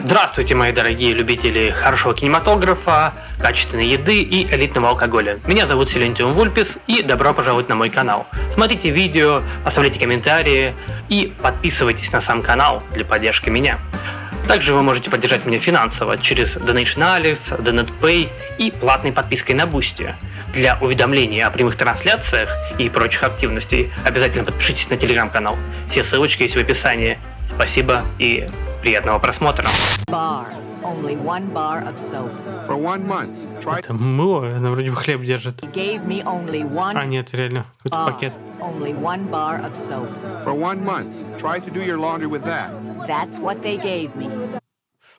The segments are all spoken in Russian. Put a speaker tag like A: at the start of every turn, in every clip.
A: Здравствуйте, мои дорогие любители хорошего кинематографа, качественной еды и элитного алкоголя. Меня зовут silentium.vulpes и добро пожаловать на мой канал. Смотрите видео, оставляйте комментарии и подписывайтесь на сам канал для поддержки меня. Также вы можете поддержать меня финансово через Donation Alex, DonatPay и платной подпиской на Boosty. Для уведомлений о прямых трансляциях и прочих активностей обязательно подпишитесь на телеграм-канал. Все ссылочки есть в описании. Спасибо и приятного просмотра. Это мыло, она вроде бы хлеб держит. А нет, реально, какой-то пакет.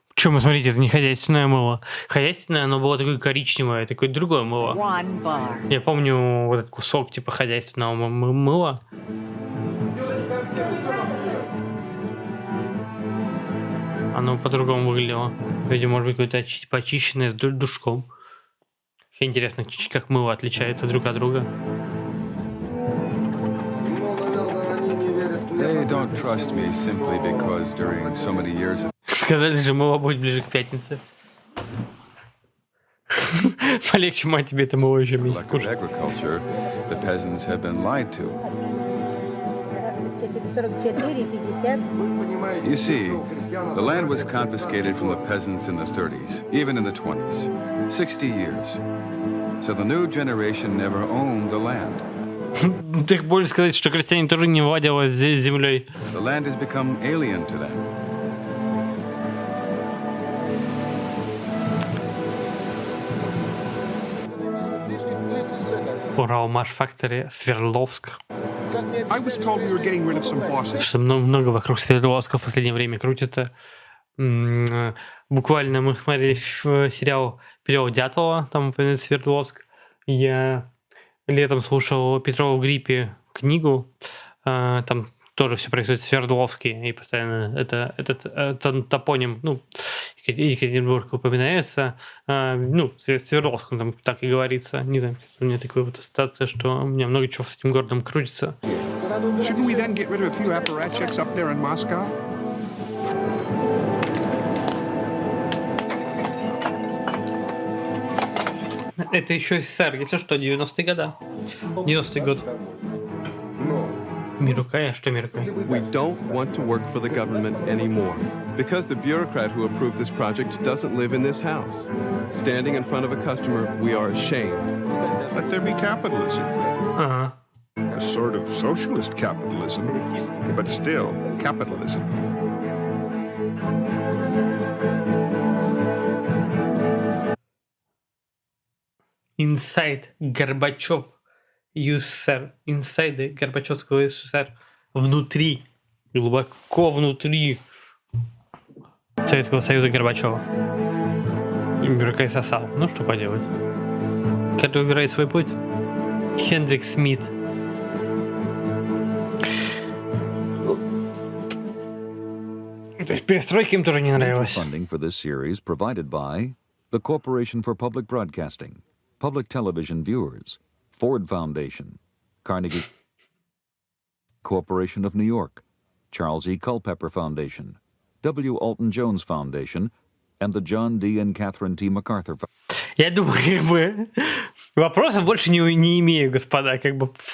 A: Почему, смотрите, это не хозяйственное мыло. Хозяйственное, оно было такое коричневое, такое другое мыло. Я помню вот этот кусок типа хозяйственного мыла. Оно по-другому выглядело. Видимо, может быть, какое-то почищенное с душком. Вообще интересно, как мыло отличается друг от друга. Сказали же, мыло будет ближе к пятнице. Полегче, мать, тебе это мыло еще месяц кушать.
B: You see, the land was confiscated from the peasants in the 30s, even in the 20s. 60 years. So the new generation never owned the land.
A: Так более сказать, что крестьяне тоже не владели землей.
B: The land has become alien to them.
A: Уралмаш Фактори, Свердловск.
C: I was told we were getting rid of some bosses.
A: Что много вокруг Свердловска в последнее время крутится. Буквально мы смотрели сериал «Перевод Дятлова», там упоминается Свердловск. Я летом слушал Петрова в гриппе книгу, там тоже все происходит в Свердловске, и постоянно этот топоним, Екатеринбург упоминается. Свердловск, там так и говорится. Не знаю, у меня такая вот ассоциация, что у меня много чего с этим городом крутится.
C: Shouldn't we then get rid of a few apparatchiks up there in Moscow?
A: Это еще СССР, если что, 90-е годы. 90-й год. Мирукай, а что Мирукай?
D: We don't want to work for the government anymore because the bureaucrat who approved this project doesn't live in this house. Standing in front of a customer, we are ashamed.
C: Let there be capitalism.
A: Ага.
C: A sort of socialist capitalism, but still capitalism.
A: Inside Горбачев СССР. Инсайды Горбачевского СССР. Внутри. Глубоко внутри Советского Союза Горбачева. И Мирукай сосал. Ну что поделать. Каждый выбирает свой путь. Хендрик Смит. То есть перестройка им тоже не нравилась.
E: Funding for this series provided by the Corporation for Public Broadcasting, Public Television Viewers, Ford Foundation, Carnegie Corporation of New York, Charles E. Culpeper Foundation, W. Alton Jones Foundation, and the John D. and Catherine T. MacArthur Foundation.
A: Я думаю, вопросов больше не имею, господа.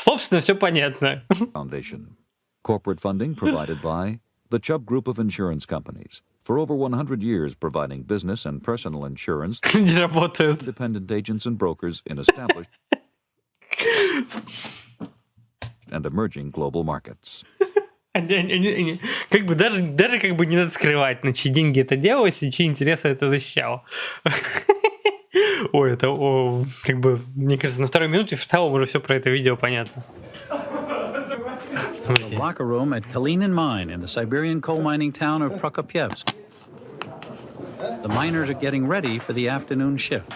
A: Собственно, все понятно.
E: Corporate funding provided by the Chubb Group of Insurance Companies, for over 100 years providing business and personal insurance to independent agents and brokers in established and emerging global markets.
A: Даже не надо скрывать, на чьи деньги это делалось и чьи интересы это защищало. Ой, мне кажется, на второй минуте в целом уже все про это видео понятно.
F: The locker room at Kalinin Mine in the Siberian coal mining town of Prokopyevsk. The miners are getting ready for the afternoon shift.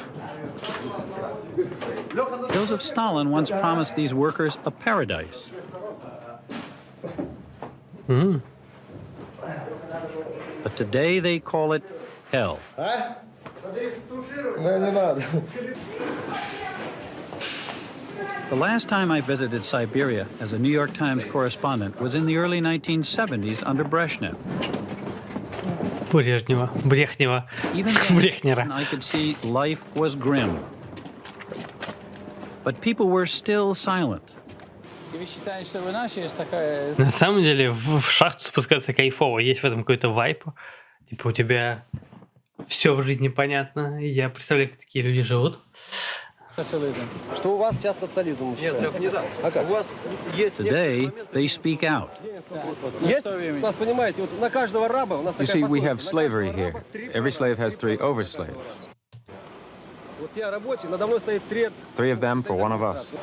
F: Joseph Stalin once promised these workers a paradise. But today they call it hell. The last time I visited Siberia as a New York Times correspondent was in the early 1970s under Brezhnev.
A: Брехнева.
F: Even then, I could see life was grim. But people were still silent.
A: На самом деле в шахту спускаться кайфово, есть в этом какой-то вайп. Типа у тебя все в жизни понятно. Я представляю, как такие люди живут.
G: Что у вас сейчас социализм? Нет, не так. А как? У вас есть...
F: Today, they speak out.
G: Есть? У нас, понимаете, вот на каждого раба у нас
H: You
G: такая
H: see, we
G: пословица.
H: have slavery here. Every slave has 3 overslaves.
G: Вот я рабочий, надо мной стоит 3...
H: 3 of them for one of us.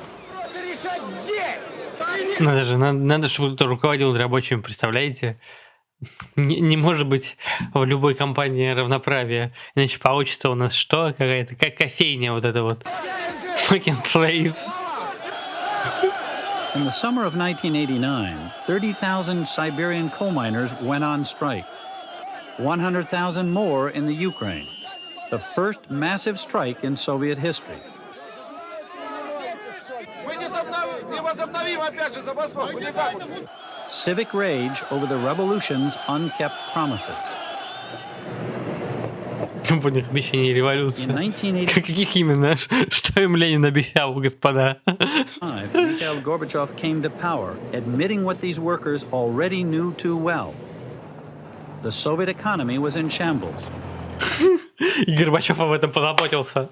A: Надо, чтобы кто-то руководил рабочими, представляете? Не может быть в любой компании равноправия. Иначе получится у нас что? Какая-то как кофейня вот это вот. Fucking slaves.
F: In the summer of 1989, 30,000 Siberian coal miners went on strike. 100,000 more in the Ukraine. The first massive strike in Soviet history. Civic rage over the revolution's unkept promises.
A: У них обещание революции.
F: In 1985,
A: Каких именно? Что им Ленин обещал, господа?
F: Mikhail Gorbachev came to power, admitting what these workers already knew too well. The Soviet economy was in shambles.
A: И Горбачев об этом позаботился.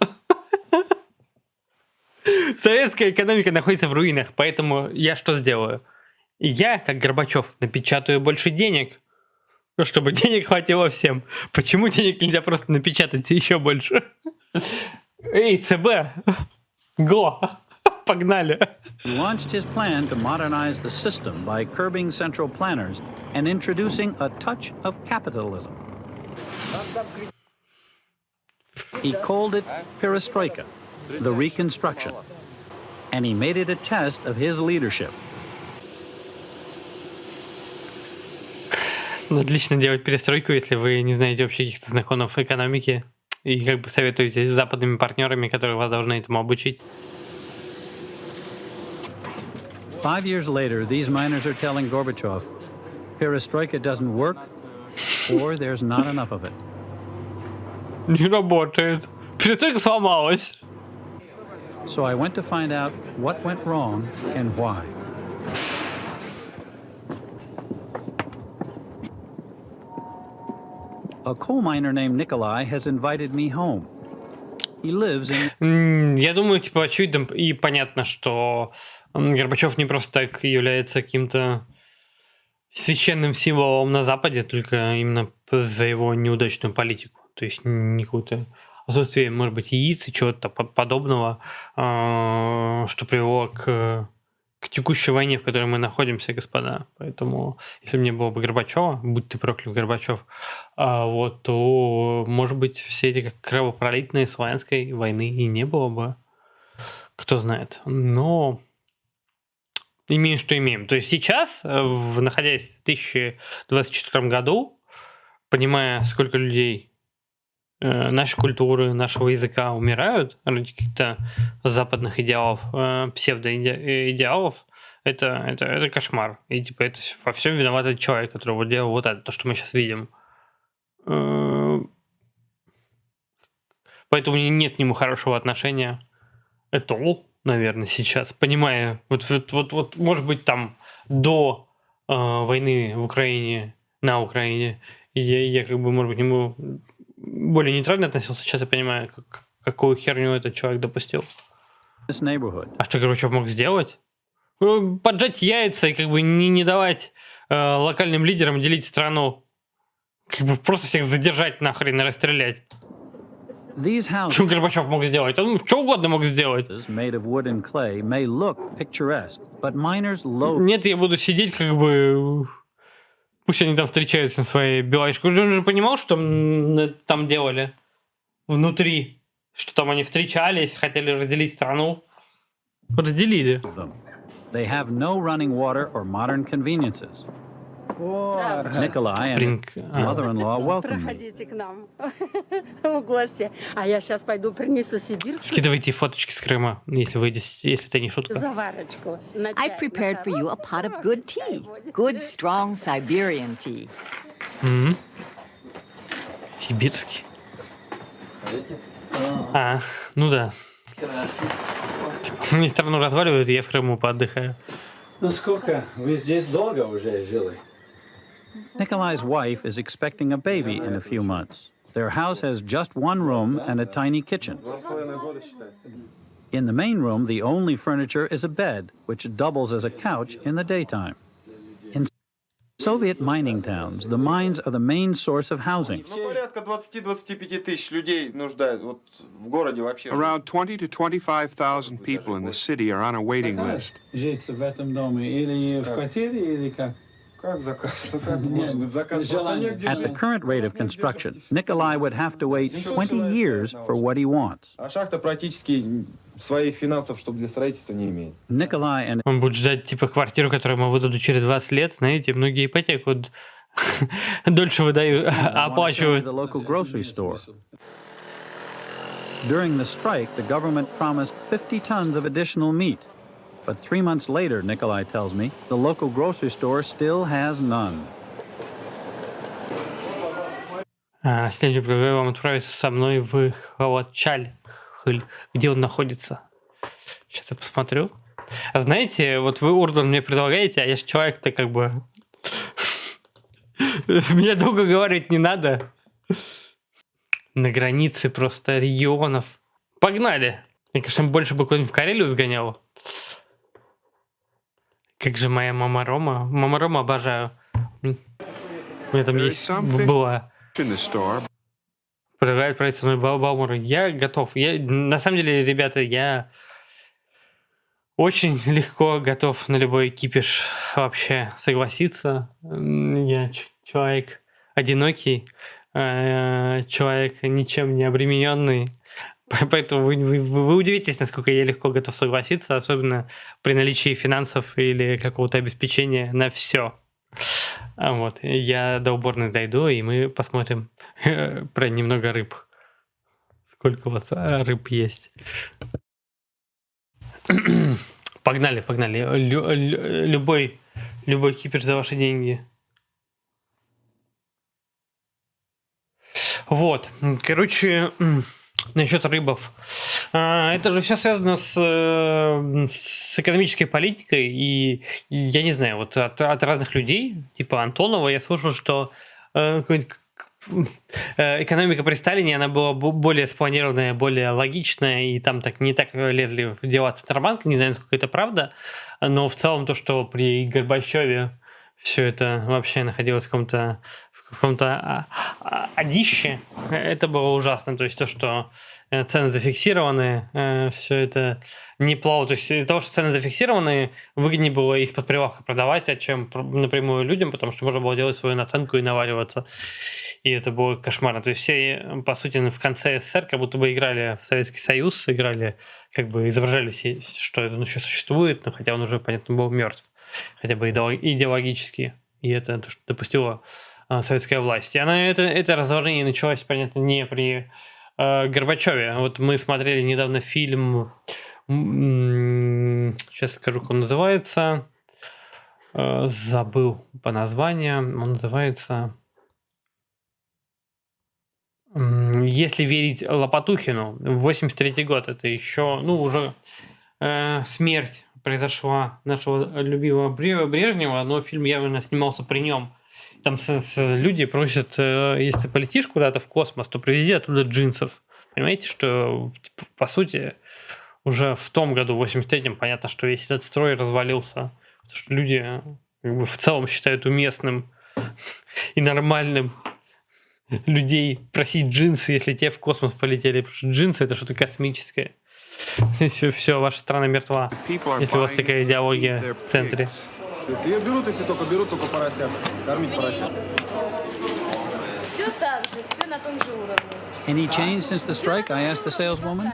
A: Советская экономика находится в руинах, поэтому я что сделаю? Я, как Горбачев, напечатаю больше денег, чтобы денег хватило всем. Почему денег нельзя просто напечатать еще больше? Эй, ЦБ! Го! Погнали!
F: He launched his plan to modernize the system by curbing central planners and introducing a touch of capitalism. He called it perestroika, the reconstruction, and he made it a test of his leadership.
A: Отлично делать перестройку, если вы не знаете вообще каких-то законов экономики и как бы советуетесь с западными партнерами, которые вас должны этому обучить.
F: 5 years later, these miners are telling Gorbachev, perestroika doesn't work, or there's not enough of it.
A: Не работает. Перестройка сломалась.
F: So I went to find out what went wrong and why. A coal miner named Nikolai has invited me home. He lives in...
A: Я думаю, типа, очевидно и понятно, что Горбачев не просто так является каким-то священным символом на Западе, только именно за его неудачную политику. То есть не какое-то отсутствие, может быть, яиц и чего-то подобного, что привело к текущей войне, в которой мы находимся, господа. Поэтому, если бы не было бы Горбачева, будь ты проклят, Горбачев, вот, то, может быть, все эти как кровопролитные славянской войны и не было бы. Кто знает. Но имеем, что имеем. То есть сейчас, находясь в 2024 году, понимая, сколько людей нашей культуры, нашего языка умирают ради каких-то западных идеалов, псевдоидеалов, это кошмар. И типа это во всем виноват этот человек, который вот делал вот это, то, что мы сейчас видим. Поэтому нет к нему хорошего отношения. Это наверное, сейчас, понимая, вот может быть, там до войны в Украине, на Украине, я как бы, может быть, к нему более нейтрально относился, сейчас я понимаю, какую херню этот человек допустил. А что Горбачев мог сделать? Поджать яйца и как бы не давать локальным лидерам делить страну. Как бы просто всех задержать нахрен и расстрелять. Что Горбачев мог сделать? Он что угодно мог сделать. Нет, я буду сидеть как бы... Пусть они там встречаются на своей белайшке. Он же понимал, что там делали внутри. Что там они встречались, хотели разделить страну. Разделили.
F: They have no running water or modern conveniences. Nikolai and mother-in-law welcome me.
I: Проходите к нам в гости. А я сейчас пойду принесу сибирскую.
A: Скидывайте фоточки с Крыма, если это не шутка.
I: Заварочку.
J: I've prepared for you a pot of good tea. Good, strong Siberian tea.
A: Сибирский. А, ну да. Мне страну разваливают, я в Крыму поотдыхаю.
F: Ну сколько? Вы здесь долго уже жили? Nikolai's wife is expecting a baby in a few months. Their house has just one room and a tiny kitchen. In the main room, the only furniture is a bed, which doubles as a couch in the daytime. In Soviet mining towns, the mines are the main source of housing.
C: Around 20 to 25,000 people in the city are on a waiting list.
F: At the current rate of construction, Nikolai would have to wait 20 years for what he wants. Nikolai and
A: Он будет ждать, типа, квартиру, которую ему выдадут через 20 лет. Знаете, многие ипотеку дольше выдают, оплачивают.
F: the local grocery store. During the strike, the government promised 50 tons of additional meat. But 3 months later, Nikolai tells me, the local grocery store still has none.
A: Следующий предлагаю вам отправиться со мной в Халатчаль, где он находится. Сейчас я посмотрю. А знаете, вот вы Урдон мне предлагаете, а я же человек-то как бы... Меня долго говорить не надо. На границе просто регионов. Погнали! Я, конечно, больше бы куда-нибудь в Карелию сгонял. Как же моя мама Рома. Мама Рома обожаю. У меня там есть... Была. Предлагает пройти со мной Балмуру. Я готов. На самом деле, ребята, я очень легко готов на любой кипиш вообще согласиться. Я человек одинокий, человек ничем не обремененный. Поэтому вы удивитесь, насколько я легко готов согласиться, особенно при наличии финансов или какого-то обеспечения на все. Вот. Я до уборной дойду, и мы посмотрим про немного рыб. Сколько у вас рыб есть. Погнали, погнали. Любой кипиш за ваши деньги. Вот. Короче... Насчет рыбов. Это же все связано с экономической политикой, и я не знаю, вот от разных людей, типа Антонова, я слышал, что экономика при Сталине, она была более спланированная, более логичная, и там не так лезли в дела Центробанка, не знаю, насколько это правда, но в целом то, что при Горбачеве все это вообще находилось в каком-то одище, это было ужасно. То есть то, что цены зафиксированы, все это не плавало. То есть из-за того, что цены зафиксированы, выгоднее было из-под прилавка продавать, чем напрямую людям, потому что можно было делать свою наценку и навариваться. И это было кошмарно. То есть все, по сути, в конце СССР как будто бы играли в Советский Союз, играли, как бы изображали все, что это еще существует, но хотя он уже, понятно, был мертв. Хотя бы идеологически. И это то, что допустило советская власть. И это разложение началось, понятно, не при Горбачеве. Вот мы смотрели недавно фильм, сейчас скажу, как он называется, забыл по названию, он называется «Если верить Лопатухину», 83-й год, это еще, уже смерть произошла нашего любимого Брежнева, но фильм явно снимался при нем. Там люди просят, если ты полетишь куда-то в космос, то привези оттуда джинсов. Понимаете, что, по сути, уже в том году, в 83-м, понятно, что весь этот строй развалился. Потому что люди в целом считают уместным и нормальным людей просить джинсы, если те в космос полетели. Потому что джинсы — это что-то космическое. Все, ваша страна мертва, если у вас такая идеология в центре.
G: Ее берут, если только поросят, кормить поросят.
K: Все так же, все на том же уровне.
F: Any change since the strike? I asked the saleswoman.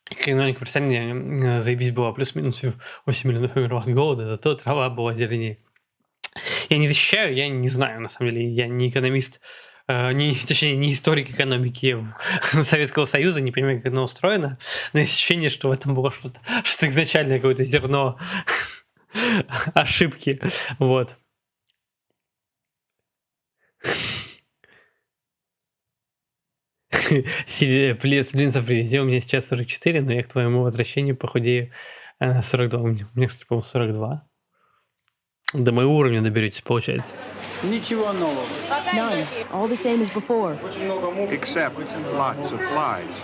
A: Экономика при Сталине заебись была плюс-минус 8 миллионов умерло от голода, зато трава была зеленее. Я не защищаю, я не знаю, на самом деле, я не экономист, точнее, не историк экономики Советского Союза, не понимаю, как оно устроено, но есть ощущение, что в этом было что-то изначальное, какое-то зерно ошибки. Вот. Блинцев привези, у меня сейчас 44, но я к твоему возвращению похудею на 42. У меня, кстати, по-моему, 42. До моего уровня доберетесь, получается.
F: Ничего нового.
J: None. All the same as before.
C: Except lots of flies.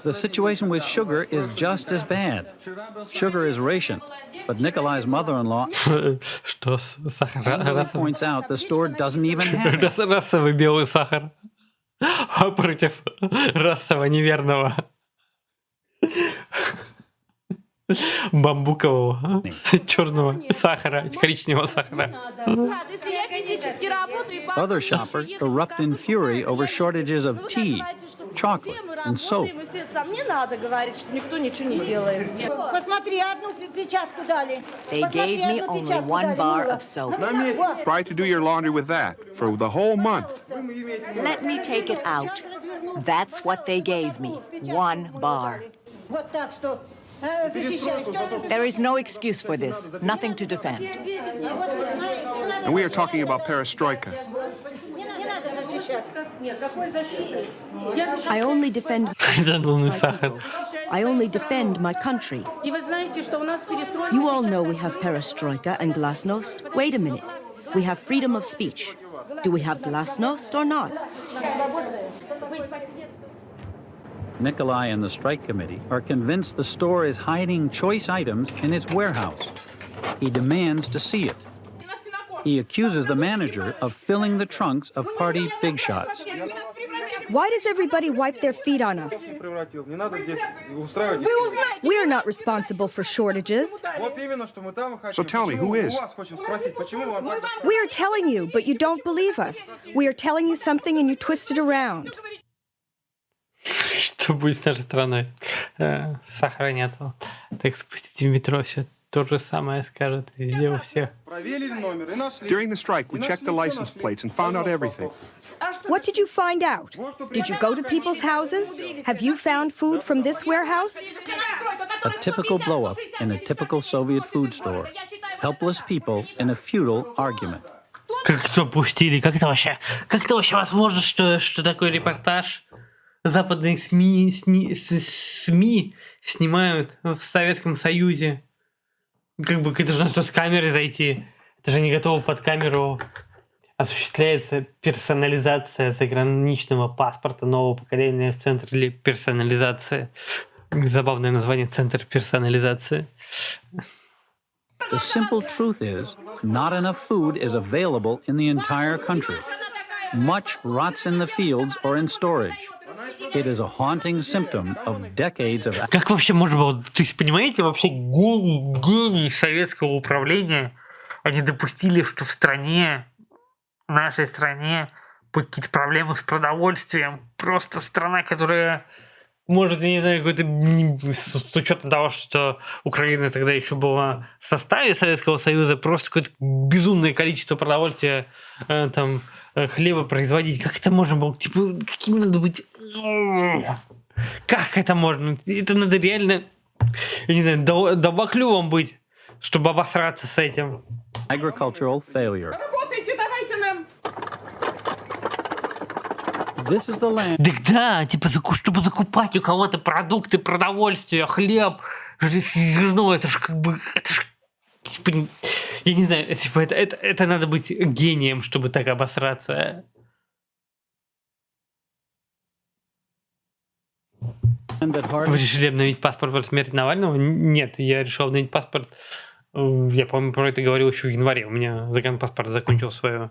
F: The situation with sugar is just as bad. Sugar is rationed, but Nikolai's mother-in-law
A: Что сахар?
F: points out the store doesn't even have it.
A: Расовый белый сахар против расово неверного бамбукового черного сахара, коричневого сахара.
F: Other shoppers erupt in fury over shortages of tea, chocolate, and soap.
I: Не надо говорить, что никто ничего не делает. Посмотри, одну перчатку дали.
J: They gave me only 1 bar of soap.
C: Try to do your laundry with that for the whole month.
J: Let me take it out. That's what they gave me. 1 bar.
I: Вот так что защищать.
J: There is no excuse for this. Nothing to defend.
C: And we are talking about perestroika.
I: Не надо защищаться.
J: I only defend
A: Сахар.
J: I only defend my country. You all know we have perestroika and glasnost. Wait a minute. We have freedom of speech. Do we have glasnost or not?
F: Nikolai and the strike committee are convinced the store is hiding choice items in its warehouse. He demands to see it. He accuses the manager of filling the trunks of party big shots.
L: Why does everybody wipe their feet on us? We are not responsible for shortages.
C: So tell me, who is?
L: We are telling you, but you don't believe us. We are telling you something and you twist it around.
A: Что будет с нашей страной? Сахара нету. Так спустите в метро, все то же самое скажут везде у всех.
C: During the strike, we checked the license plates and found out everything.
L: What did you find out? Did you go to people's houses? Have you found food from this warehouse?
F: A typical blow-up in a typical Soviet food store. Helpless people in a futile argument.
A: Как это пустили? Как это вообще возможно, что такой репортаж? Западные СМИ снимают в Советском Союзе. Как бы это же надо с камерой зайти. Это же не готово под камеру. Осуществляется персонализация заграничного паспорта нового поколения в Центре персонализации. Забавное название — Центр персонализации.
F: The simple truth is, not enough food is available in the entire country. Much rots in the fields or in storage. It is a haunting symptom of decades of...
A: Как вообще можно было... То есть, понимаете, вообще гений советского управления, они допустили, что в нашей стране какие-то проблемы с продовольствием. Просто страна, которая может, я не знаю, какой-то... С учетом того, что Украина тогда еще была в составе Советского Союза, просто какое-то безумное количество продовольствия, там, хлеба производить. Как это можно было? Типа, каким надо быть... Как это можно? Это надо реально, я не знаю, добаклювом быть, чтобы обосраться с этим.
F: Agricultural failure. This is the land.
A: Так да, типа, чтобы закупать у кого-то продукты, продовольствие, хлеб, зерно, это же как бы, это же, типа, я не знаю, типа, это надо быть гением, чтобы так обосраться. Вы решили обновить паспорт после смерти Навального? Нет, я решил обновить паспорт. Я, по-моему, про это говорил еще в январе. У меня загранпаспорт закончил свой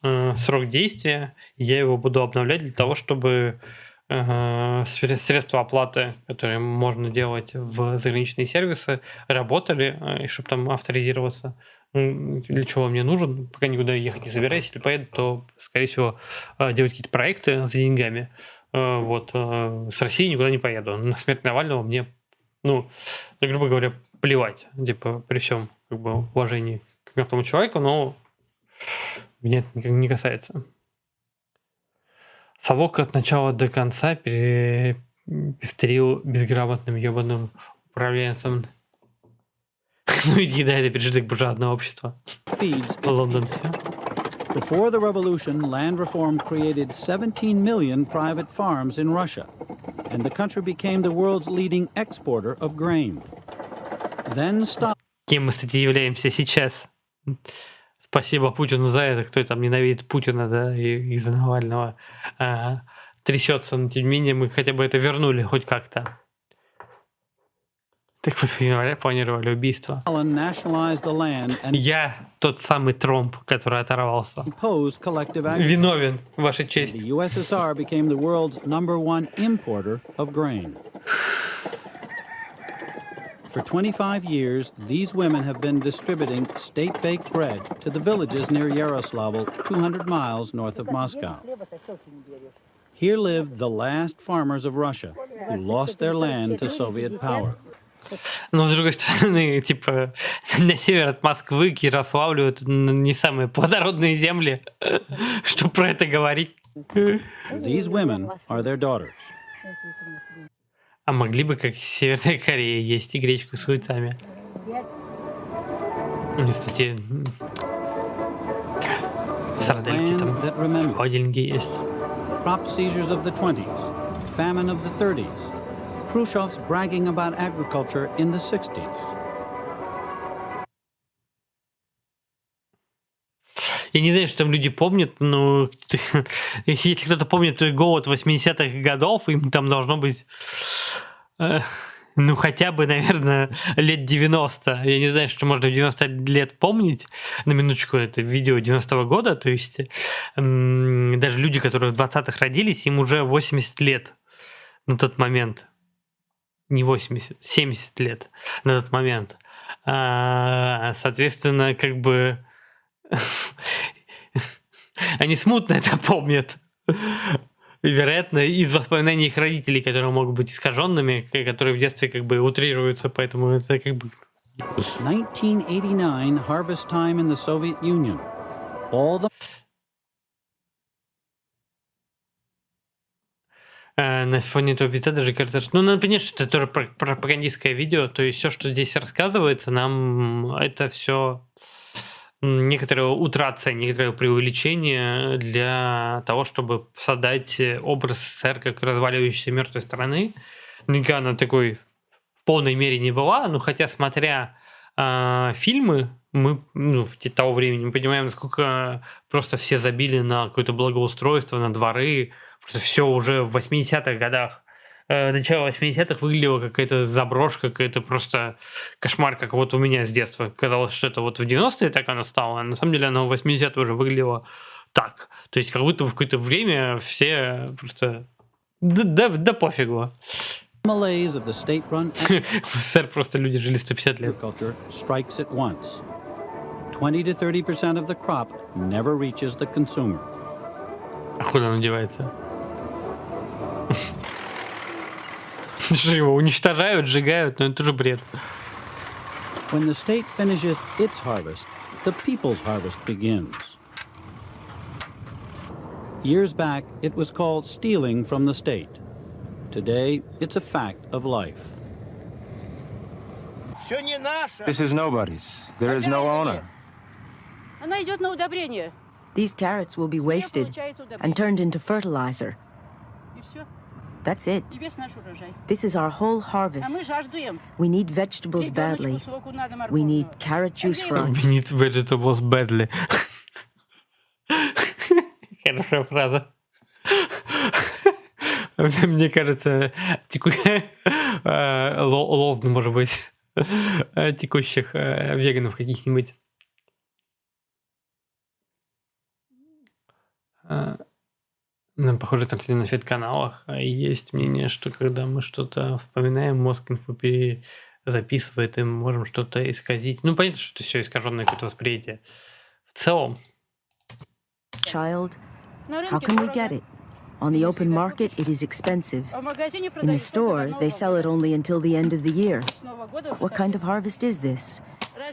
A: срок действия. Я его буду обновлять для того, чтобы средства оплаты, которые можно делать в заграничные сервисы, работали, и чтобы там авторизироваться. Для чего мне нужен? Пока никуда ехать не собираюсь. Если поеду, то, скорее всего, делать какие-то проекты за деньгами. Вот, с России никуда не поеду. На смерть Навального мне, грубо говоря, плевать. Типа, при всем как бы уважении к мертвому человеку, но меня это не касается. Совок от начала до конца пестрил безграмотным ебаным управленцем. Ну иди, да, это пережиток буржуазного общества. Лондон, все.
F: Before the revolution, land reform created 17 million private farms in Russia, and the country became the world's leading exporter of grain. Then Stalin...
A: Кем мы, кстати, являемся сейчас? Спасибо Путину за это. Кто там ненавидит Путина, да, и из-за Навального трясется. Но тем не менее мы хотя бы это вернули хоть как-то. Так вот, в январе планировали убийство. Я тот самый Тромп, который оторвался. Виновен, Ваша честь.
F: The USSR became the world's #1 importer of grain. For 25 years, these women have been distributing state-baked bread to the villages near Yaroslavl, 200 miles north of Moscow. Here lived the last farmers of Russia, who lost their land to Soviet power.
A: Но, с другой стороны, типа, на север от Москвы, к Ярославлю, это не самые плодородные земли, что про это говорить.
F: These women are their daughters.
A: А могли бы, как в Северной Корее, есть и гречку с яйцами. Кстати, сардельки там в холодильнике есть.
F: Crop seizures of the 20s, famine of the 30s, Khrushchev's bragging about agriculture in the 60s.
A: Я не знаю, что там люди помнят, но если кто-то помнит голод 80-х годов, им там должно быть, ну, хотя бы, наверное, лет 90. Я не знаю, что можно в 90 лет помнить. На минуточку, это видео 90-го года, то есть даже люди, которые в 20-х родились, им уже 80 лет на тот момент. Не 80, 70 лет на тот момент. Соответственно, как бы они смутно это помнят. И, вероятно, из воспоминаний их родителей, которые могут быть искаженными, которые в детстве как бы утрируются, поэтому это как бы...
F: 1989 harvest time in the Soviet Union. All the...
A: На фоне этого бита даже кажется, что... Ну, надо понять, что это тоже пропагандистское видео, то есть все, что здесь рассказывается, нам это все некоторая утрация, некоторое преувеличение для того, чтобы создать образ СССР как разваливающейся мертвой страны. Никогда она такой в полной мере не была, но хотя, смотря фильмы, мы в того времени мы понимаем, насколько просто все забили на какое-то благоустройство, на дворы, все уже в 80-х годах. Начало 80-х выглядело какая-то заброшка, какая-то просто кошмар, как вот у меня с детства. Казалось, что это вот в 90-е так оно стало, а на самом деле оно в 80-е уже выглядело так. То есть как будто в какое-то время все просто... Да пофигу. В СССР просто люди жили 150 лет.
F: 20 to 30% of the crop never reaches the consumer.
A: А куда он девается? Что его уничтожают, сжигают, но это тоже бред.
F: When the state finishes its harvest, the people's harvest begins. Years back, it was called stealing from the state. Today, it's a fact of life.
H: This is nobody's. There is no owner.
I: Она идет на удобрение.
J: These carrots will be wasted and turned into fertilizer. That's it. This is our whole harvest. We need vegetables badly. We need carrot juice for our...
A: We need vegetables badly. Хорошая фраза. Мне кажется, лозунг, может быть, текущих веганов каких-нибудь. Нам, похоже, там на фид-каналах есть мнение, что когда мы что-то вспоминаем, мозг инфу перезаписывает, и мы можем что-то исказить. Ну, понятно, что это все искаженное какое-то восприятие. В целом.
J: Child, how can we get it? On the open market, it is expensive. In the store, they sell it only until the end of the year. What kind of harvest is this?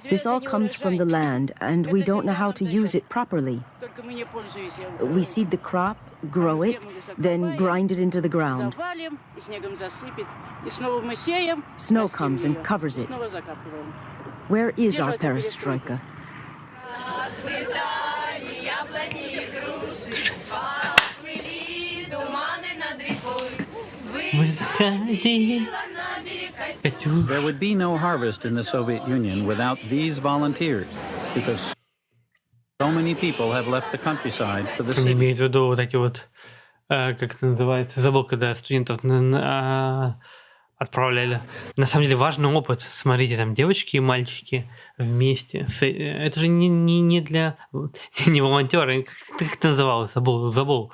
J: This all comes from the land, and we don't know how to use it properly. We seed the crop, grow it, then grind it into the ground. Snow comes and covers it. Where is our perestroika?
F: There would be no harvest in the Soviet Union without these volunteers, because so many people have left the countryside for the city.
A: Имеет в виду вот эти вот, как это называется, забыл, когда студентов отправляли. На самом деле важный опыт. Смотрите, там девочки и мальчики вместе. Это же не для... Не волонтеры. Как это называлось? Забыл.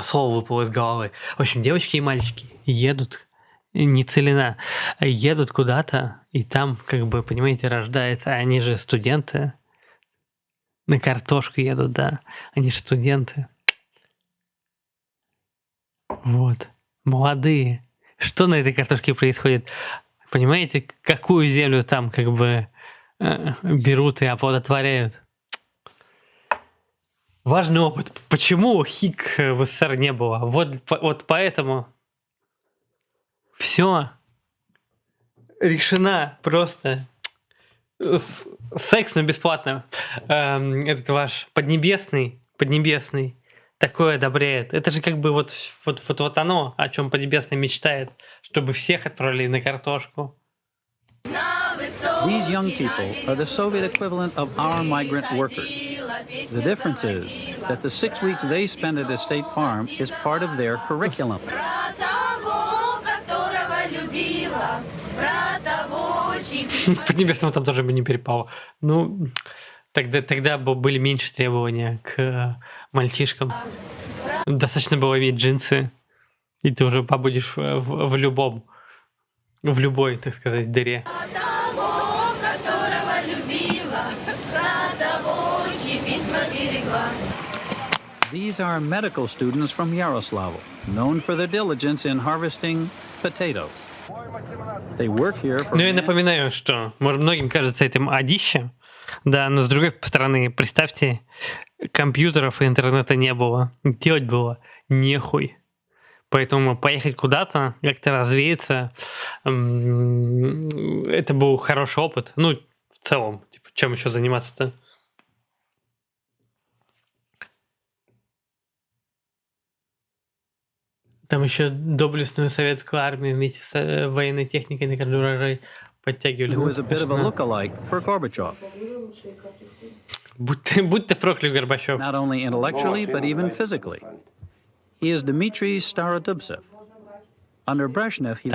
A: Слово выпало из головы. В общем, девочки и мальчики едут, не целина, едут куда-то, и там, как бы, понимаете, рождается. Они же студенты. На картошку едут, да. Они же студенты. Вот. Молодые. Что на этой картошке происходит? Понимаете, какую землю там как бы берут и оплодотворяют? Важный опыт. Почему ХИК в СССР не было? Вот поэтому все решено просто. Секс, но бесплатно. Этот ваш Поднебесный такое одобряет. Это же как бы вот оно, о чем Поднебесный мечтает, чтобы всех отправили на картошку.
F: These young people are the Soviet equivalent of our migrant workers. The difference is that the 6 weeks they spend at a state farm is part of their curriculum.
A: Поднебесному там тоже бы не перепало. Ну, тогда бы были меньше требования к мальчишкам. Достаточно было иметь джинсы, и ты уже побудешь в любой, так сказать, дыре.
F: These are medical students from Yaroslavl, known for their diligence in harvesting potatoes. They work here for...
A: Ну, я напоминаю, что, может, многим кажется этим одище, да, но с другой стороны, представьте, компьютеров и интернета не было, делать было нехуй. Поэтому поехать куда-то, как-то развеяться, это был хороший опыт. Ну, в целом, типа, чем еще заниматься-то? Там еще доблестную советскую армию вместе с военной техникой на каждый урожай подтягивали.
F: Who was a bit of a look-alike for Gorbachev.
A: Будь ты проклят, Горбачев.
F: Not only intellectually, but even physically. He is Dmitry Starodubtsev. Under Brezhnev, he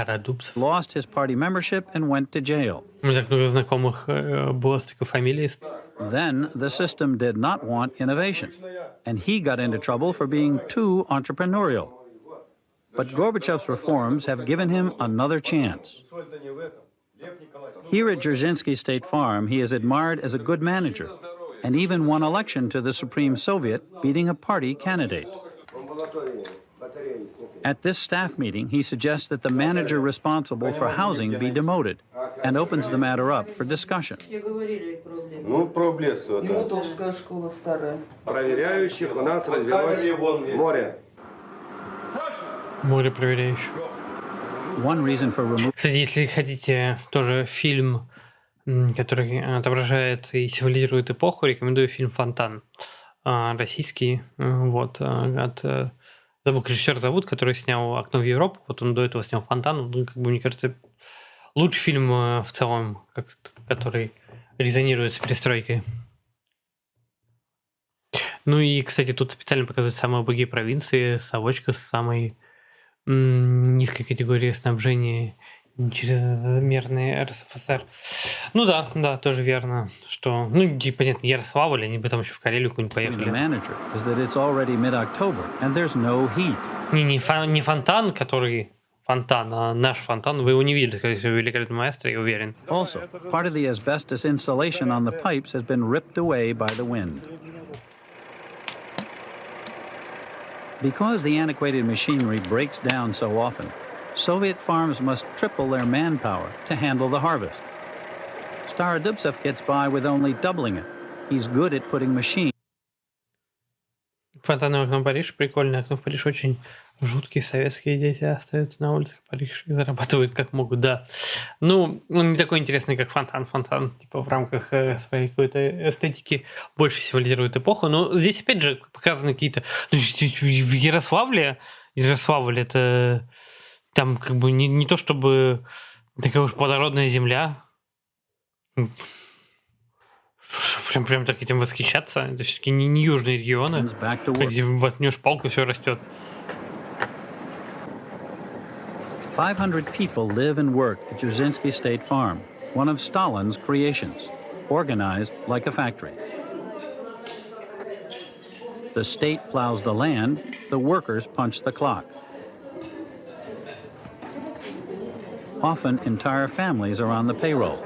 F: lost his party membership and went to jail.
A: У меня так много знакомых было с такой фамилией.
F: Then the system did not want innovation, and he got into trouble for being too entrepreneurial. But Gorbachev's reforms have given him another chance. Here at Dzerzhinsky State Farm, he is admired as a good manager and even won election to the Supreme Soviet, beating a party candidate. At this staff meeting, he suggests that the manager responsible for housing be demoted and opens the matter up for discussion.
G: Ну, проблеск. Мутовская школа старая. Проверяющих у нас развелось море.
A: Море проверяющих. Кстати, если хотите тоже фильм, который отображает и символизирует эпоху, рекомендую фильм «Фонтан». Российский. Вот. Забыл, как режиссера зовут, который снял «Окно в Европу». Вот он до этого снял «Фонтан». Ну, как бы, мне кажется, лучший фильм в целом, который резонирует с перестройкой. Ну и, кстати, тут специально показывают самые убогие провинции, совочка с самой низкой категории снабжения, чрезмерный РСФСР. Ну да, тоже верно, что, ну, понятно, Ярославль, они потом еще в Карелию какую-нибудь поехали. Не фонтан, который фонтан, а наш фонтан. Вы его не видели, скорее всего, в великолепном маэстро, я уверен.
F: Also, part of the asbestos insulation on the pipes has been ripped away by the wind. Because the antiquated machinery breaks down so often, Soviet farms must triple their manpower to handle the harvest. Starodubtsev gets by with only doubling it. He's good at putting machines.
A: Фонтанное окно в Париж, прикольное окно в Париж, очень жуткие советские дети остаются на улицах Парижа и зарабатывают как могут, да. Ну, он не такой интересный, как фонтан. Фонтан, типа, в рамках своей какой-то эстетики больше символизирует эпоху. Но здесь, опять же, показаны какие-то... В Ярославле это там как бы не то чтобы такая уж плодородная земля. Прям так этим восхищаться. Это все-таки не южные регионы, где воткнешь палку, все растет.
F: 500 people live and work at Jasinski State Farm, one of Stalin's creations, organized like a factory. The state plows the land, the workers punch the clock. Often, entire families are on the payroll.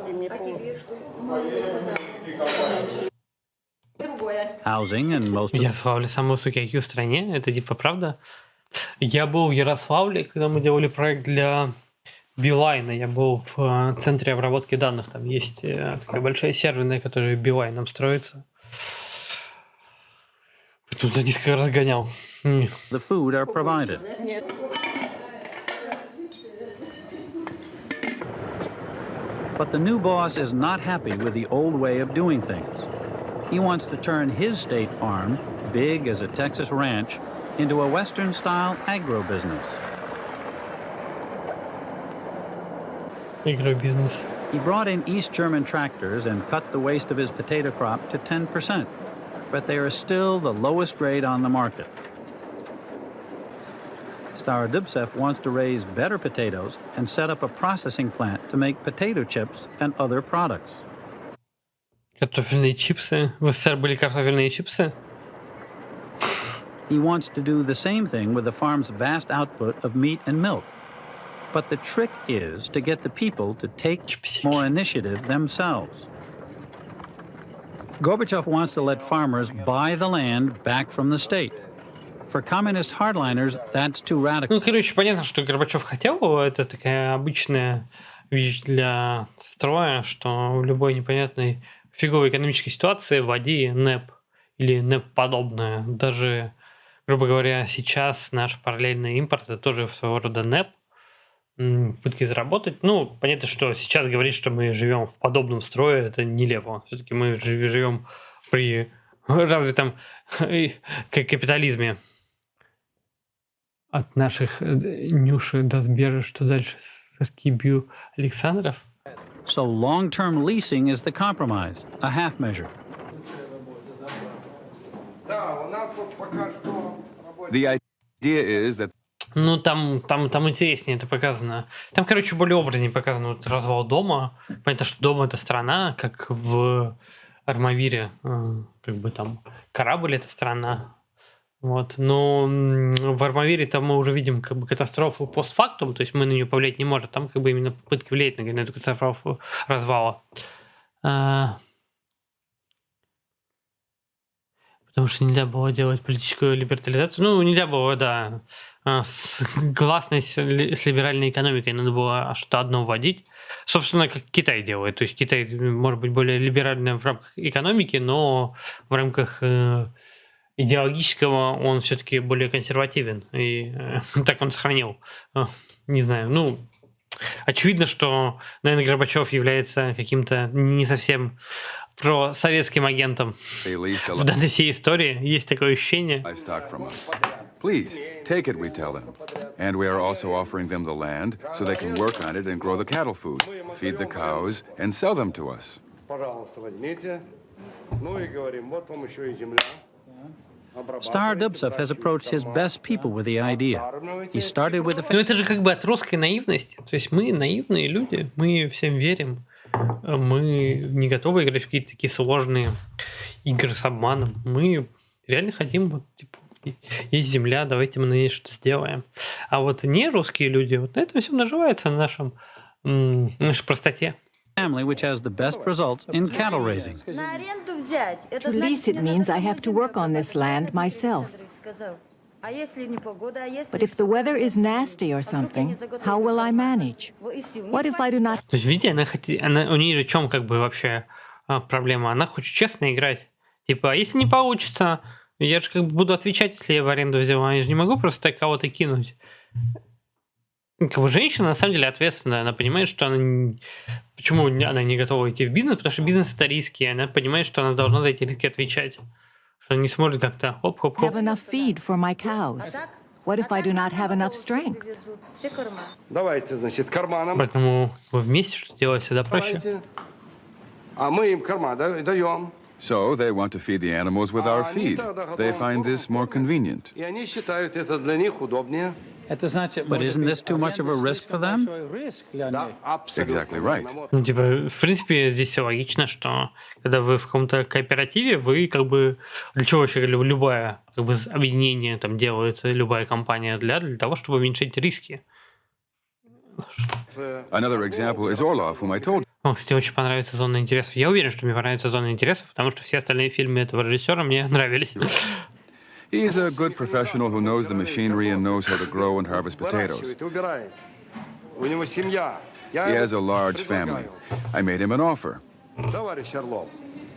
F: Housing and most of...
A: Ярославле самый высокий IQ в стране, это типа правда? Я был в Ярославле, когда мы делали проект для Билайна. Я был в центре обработки данных. Там есть такая большая серверная, которая Билайном строится. Тут я несколько раз гонял.
F: The food are provided. But the new boss is not happy with the old way of doing things. He wants to turn his state farm, big as a Texas ranch, into a Western-style agro-business.
A: Agro-business.
F: He brought in East German tractors and cut the waste of his potato crop to 10%, but they are still the lowest grade on the market. Starodubtsev wants to raise better potatoes and set up a processing plant to make potato chips and other products.
A: Картофельные чипсы. В СССР были картофельные чипсы.
F: He wants to do the same thing with the farm's vast output of meat and milk. But the trick is to get the people to take more initiative themselves. Gorbachev wants to let farmers buy the land back from the state. For communist hardliners, that's too radical.
A: Ну, короче, понятно, что Горбачев хотел. Это такая обычная вещь для строя, что в любой непонятной фиговой экономической ситуации вводи НЭП или НЭП-подобное. Даже, грубо говоря, сейчас наш параллельный импорт — это тоже своего рода НЭП. Попытки заработать. Ну, понятно, что сейчас говорить, что мы живем в подобном строе, это нелепо. Все-таки мы живем при развитом капитализме. От наших Нюши до Сбера, что дальше с Аркибью Александров.
F: So long-term leasing is the compromise, a half measure.
B: The idea is that
A: Ну, там интереснее это показано. Там, короче, более образнее показано вот развал дома. Понятно, что дом — это страна, как в Армавире. Как бы там корабль — это страна. Вот. Но в Армавире там мы уже видим как бы катастрофу постфактум, то есть мы на нее повлиять не можем. Там как бы именно попытки влиять на эту катастрофу развала. Потому что нельзя было делать политическую либертализацию. Ну, нельзя было, да, гласность с либеральной экономикой. Надо было что-то одно вводить. Собственно, как Китай делает. То есть Китай может быть более либеральным в рамках экономики, но в рамках идеологического он все-таки более консервативен. И так он сохранил. Не знаю, ну... Очевидно, что, наверное, Горбачев является каким-то не совсем просоветским агентом в данной всей истории. Есть такое ощущение.
B: Please, take it, we tell them. And we are also offering them the land so they can work on it and grow the cattle food, feed the cows, and sell them to us.
F: Starodubtsev has approached his best people with the idea. He started with the...
A: Ну, это же как бы от русской наивности. То есть мы наивные люди, мы всем верим. Мы не готовы играть в какие-то такие сложные игры с обманом. Мы реально хотим, вот, типа, есть земля, давайте мы на ней что-то сделаем. А вот не русские люди, вот на этом все наживается, на нашей простоте.
F: Family which has the best results in cattle raising.
J: To lease it means I have to work on this land myself. But if the weather is nasty or something, how will I manage? What if I do not...
A: То есть, видите, у нее же в чем как бы вообще проблема? Она хочет честно играть. Типа, а если не получится, Я же как бы буду отвечать, если я в аренду взяла. Я же не могу просто так кого-то кинуть. Как бы женщина на самом деле ответственная. Она понимает, что она... Почему она не готова идти в бизнес? Потому что бизнес — это риски. Она понимает, что она должна за эти риски отвечать. Что она не сможет как-то хоп-хоп-хоп.
M: What if I do not have enough strength?
G: Давайте, значит, карманом.
A: Поэтому вы вместе что делать всегда проще.
G: А мы им карман даем.
B: So they want to feed the animals with our feed. They find this more convenient.
G: И они считают это для них удобнее.
F: But isn't this too much of a risk for them?
B: Exactly right.
A: Ну, типа, в принципе, здесь все логично, что когда вы в каком-то кооперативе, вы как бы... Для чего вообще любое как бы объединение там делается, любая компания для того, чтобы уменьшить риски.
B: Another example is Orlov, whom I told.
A: Кстати, очень понравится «Зона интересов». Я уверен, что мне понравится «Зона интересов», потому что все остальные фильмы этого режиссера мне нравились.
B: He's a good professional who knows the machinery and knows how to grow and harvest potatoes. He has a large family. I made him an offer.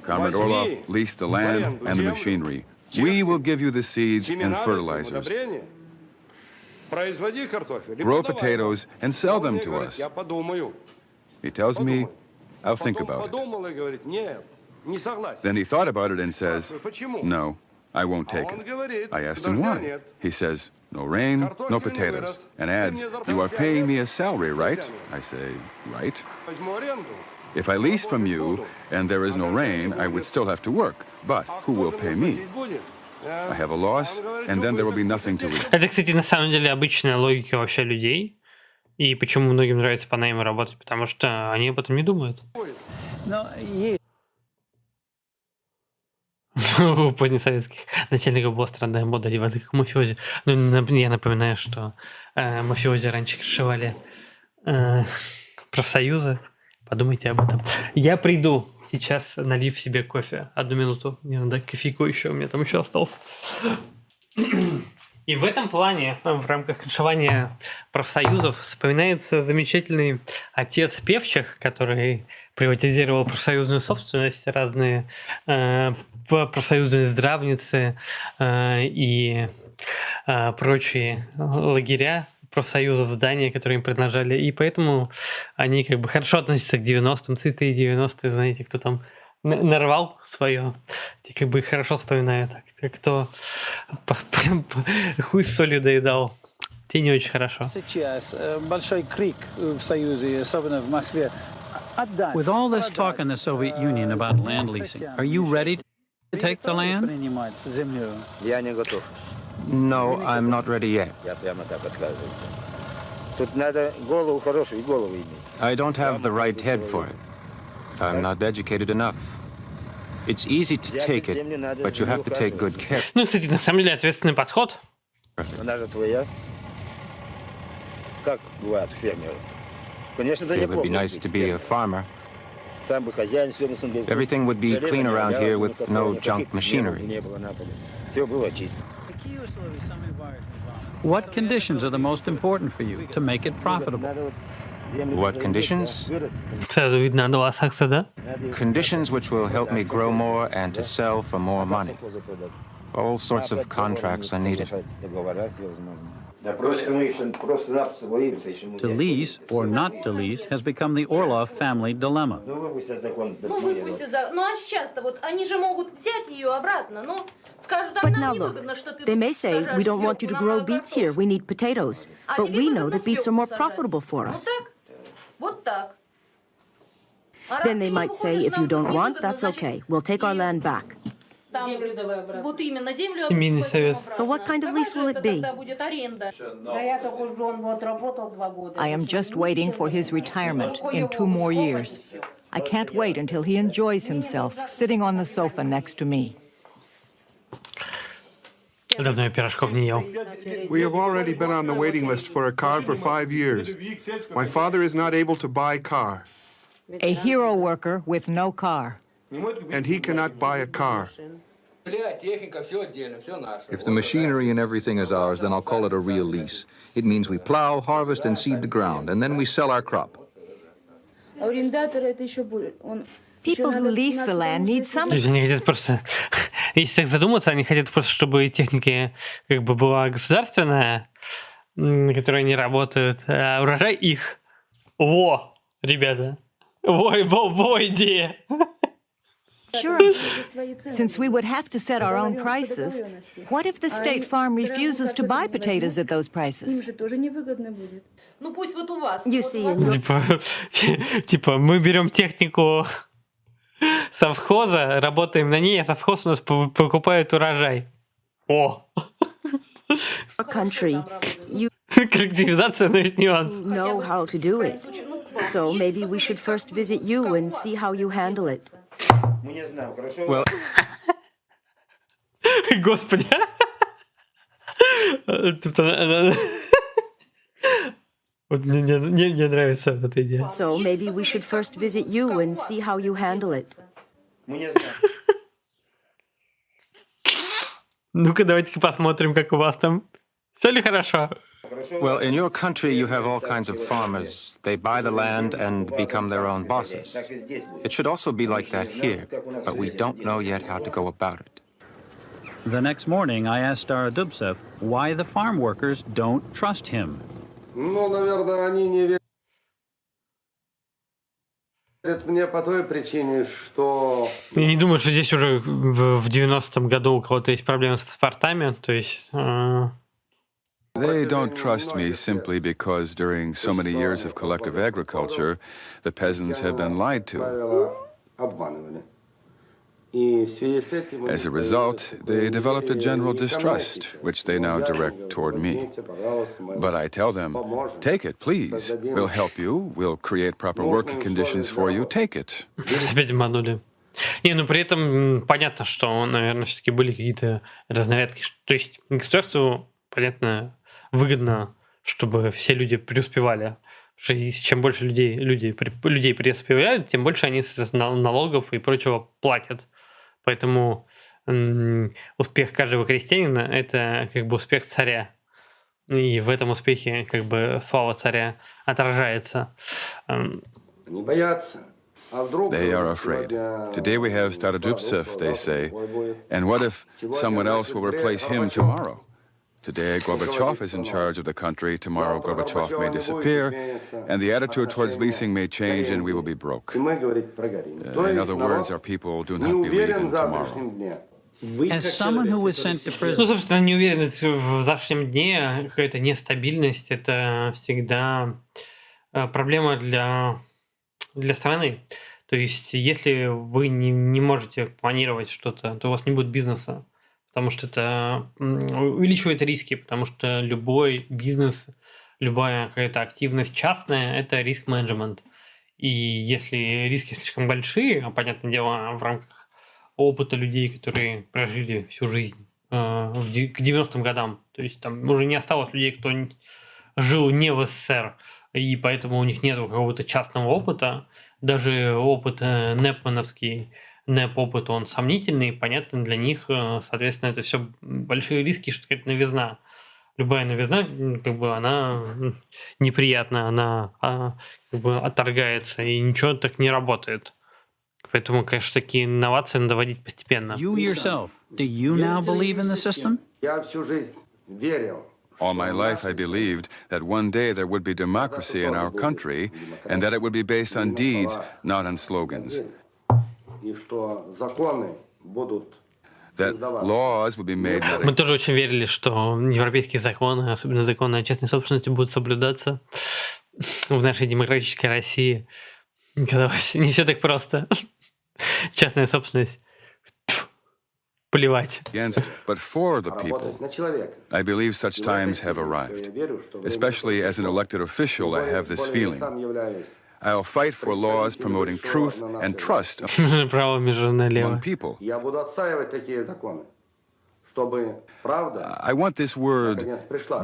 B: Comrade Orlov leased the land and the machinery. We will give you the seeds and fertilizers. Grow potatoes and sell them to us. He tells me, I'll think about it. Then he thought about it and says, no, I won't take it. I asked him why. He says, no rain, no potatoes, and adds, you are paying me a salary, right? I say, right. If I lease from you and there is no rain, I would still have to work, but who will pay me? I have a loss, and then there will be nothing to eat.
A: Это, кстати, на самом деле обычная логика вообще людей. И почему многим нравится по найму работать? Потому что они об этом не думают. У позднесоветских начальников была странная мода одеваться как мафиози. Ну, я напоминаю, что мафиози раньше крышевали профсоюзы. Подумайте об этом. Я приду сейчас, налив себе кофе. 1 минуту. Мне надо кофейку еще. У меня там еще остался. И в этом плане, в рамках крышевания профсоюзов, вспоминается замечательный отец певчих, который приватизировал профсоюзную собственность, разные профсоюзные здравницы и прочие лагеря профсоюзов, здания, которые им предложили. И поэтому они как бы хорошо относятся к 90-м, цветы 90-е, знаете, кто там нарвал свое, те как бы хорошо вспоминают. А кто хуй с солью доедал, те не очень хорошо.
F: Сейчас большой крик в Союзе, особенно в Москве. With all this talk in the Soviet Union about land leasing, are you ready to take the land?
G: Я не готов.
H: No, I'm not ready yet.
G: Я прямо так отказываюсь. Тут надо голову хорошую и голову иметь.
H: I don't have the right head for it. I'm not educated enough. It's easy to take it, but you have to take good care.
A: Ну, кстати, на самом деле ответственный подход.
G: Она же твоя. Как бывает фермеры? Конечно, это
H: It would be
G: неплохо.
H: nice to be a farmer.
G: Сам бы хозяин, summersonlab.
H: Everything would be clean around here with no junk machinery.
G: Не было на поле. Все было чисто.
F: What conditions are the most important for you to make it profitable?
H: What conditions?
A: Сразу видно два сакса, да?
H: Conditions which will help me grow more and to sell for more money. All sorts of contracts are needed.
F: To lease or not to lease has become the Orlov family dilemma.
K: Ну, выпустят за... Ну, а сейчас-то вот они же могут взять ее обратно, ну, скажут, а
J: But
K: нам
J: now
K: невыгодно,
J: look,
K: что ты
J: they
K: тут
J: may say,
K: сажаешь
J: we don't want you to
K: сверху,
J: grow
K: нам надо
J: beets here, we need potatoes.
K: А
J: But
K: тебе
J: we know
K: выгодно
J: that beets are more
K: сверху
J: profitable
K: сажать.
J: for
K: Ну
J: us.
K: так, вот так. А раз
J: Then
K: ты
J: they
K: не
J: might say,
K: выходишь,
J: if you
K: нам тут
J: don't want,
K: невыгодно,
J: that's
K: значит,
J: okay. We'll take our land back.
K: там вот именно землю
A: Семейный совет.
J: So what kind of lease will it be?
K: тогда будет аренда.
M: I am just waiting for his retirement in 2 more years. I can't wait until he enjoys himself sitting on the sofa next to me.
A: Давно я пирожков не ел.
C: We have already been on the waiting list for a car for 5 years. My father is not able to buy a car.
M: A hero worker with no car.
C: And he cannot buy a car.
N: If the machinery and everything is ours, then I'll call it a real lease. It means we plow, harvest, and seed the ground, and then we sell our crop.
M: People who lease the land need some...
A: То есть они хотят просто, если так задуматься, они хотят просто, чтобы техника как бы была государственная, на которой они работают, а урожай их. Во, ребята, во идея.
M: Since we would have to set our own prices, what if the state farm refuses to buy potatoes at those prices?
K: Ну пусть вот у вас.
A: Типа мы берем технику совхоза, работаем на ней, а совхоз у нас покупает урожай. О! Коллективизация, но есть нюанс.
J: Know how to do it. So maybe we should first visit you and see how you handle it.
H: Well,
A: Господи. Вот мне нравится эта идея.
J: So maybe we should first visit you and see how you handle it.
A: Ну-ка, давайте-ка посмотрим, как у вас там. Все ли хорошо?
H: well, in your country, you have all kinds of farmers. They buy the land and become their own bosses. It should also be like that here, but we don't know yet how to go about it.
F: The next morning, I asked Starodubtsev why the farm workers don't trust him.
G: Ну, наверное, они не верят мне по той причине, что...
A: Я не думаю, что здесь уже в 90-м году у кого-то есть проблемы с паспортами, то есть...
B: They don't trust me simply because during so many years of collective agriculture, the peasants have been lied to. As a result, they developed a general distrust, which they now direct toward me. But I tell them, take it, please. We'll help you. We'll create proper working conditions for you. Take it.
A: Опять обманули. Не, ну при этом понятно, что, наверное, все-таки были какие-то разнарядки. То есть государству, понятно, выгодно, чтобы все люди преуспевали. Потому что чем больше людей преуспевают, тем больше они налогов и прочего платят. Поэтому успех каждого крестьянина – это как бы успех царя. И в этом успехе как бы слава царя отражается.
G: Не боятся.
B: They are afraid. Today we have Starodubtsev, they say. And what if someone else will replace him tomorrow? Today Gorbachev is in charge of the country. Tomorrow Gorbachev may disappear. And the attitude towards leasing may change and we will be broke. In other words, our people do not believe in tomorrow.
F: As someone who was sent to prison...
A: Ну, собственно, неуверенность в завтрашнем дне, какая-то нестабильность – это всегда проблема для страны. То есть, если вы не можете планировать что-то, то у вас не будет бизнеса, потому что это увеличивает риски, потому что любой бизнес, любая какая-то активность частная – это риск-менеджмент. И если риски слишком большие, а, понятное дело, в рамках опыта людей, которые прожили всю жизнь к 90-м годам, то есть там уже не осталось людей, кто жил не в СССР, и поэтому у них нет какого-то частного опыта, даже опыт непмановский, НЭП-опыт, он сомнительный, понятно, для них, соответственно, это все большие риски, что какая-то новизна. Любая новизна, как бы, она неприятна, она как бы отторгается, и ничего так не работает. Поэтому, конечно, такие инновации надо вводить постепенно.
F: You yourself, do you now believe in the system?
G: Я всю жизнь верил.
B: All my life I believed that one day there would be democracy in our country and that it would be based on deeds, not on slogans. That laws would be made not...
A: Мы тоже очень верили, что европейские законы, особенно законы о частной собственности, будут соблюдаться в нашей демократической России. Казалось, не все так просто. Частная собственность. Плевать.
B: But for the people, I believe such times have arrived. Especially as an elected official, I have this feeling. I'll fight for laws promoting truth and trust among people. I want this word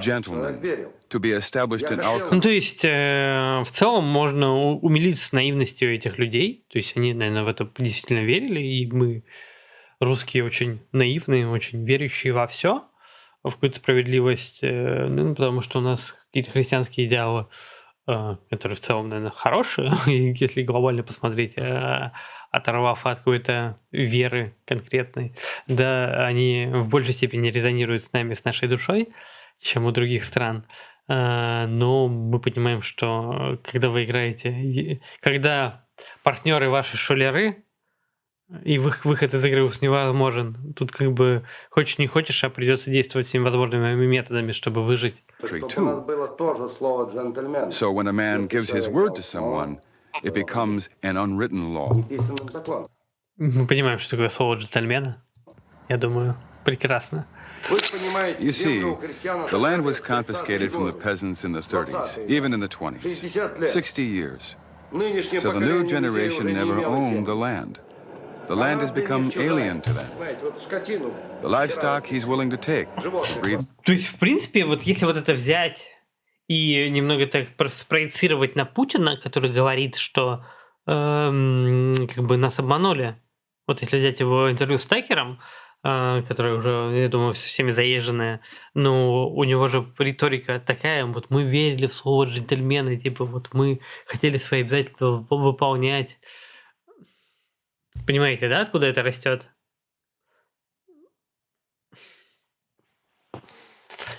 B: gentleman to be established in our country.
A: Ну, то есть, в целом можно умилиться наивностью этих людей. То есть они, наверное, в это действительно верили, и мы, русские, очень наивные, очень верящие во все, в какую-то справедливость, ну, потому что у нас какие-то христианские идеалы, которые в целом, наверное, хорошие, если глобально посмотреть, оторвав от какой-то веры конкретной, да, они в большей степени резонируют с нами, с нашей душой, чем у других стран. Но мы понимаем, что когда вы играете, когда партнеры ваши шулеры, и выход из игры невозможен, тут как бы хочешь не хочешь, а придется действовать всеми возможными методами, чтобы выжить.
B: So when a man gives his word to someone, it becomes an unwritten law.
A: Мы понимаем, что такое слово джентльмена. Я думаю, прекрасно.
B: You see, the land was confiscated from the peasants in the 30s, even in the 20s. 60 years. So the new generation never owned the land. The land has become alien to them. The livestock he's willing to take.
A: То есть, в принципе, вот если вот это взять и немного так спроецировать на Путина, который говорит, что как бы нас обманули. Вот если взять его интервью с Такером, которая уже, я думаю, со всеми заезженная, но у него же риторика такая, вот мы верили в слово джентльмены, типа вот мы хотели свои обязательства выполнять. Понимаете, да, откуда это растет?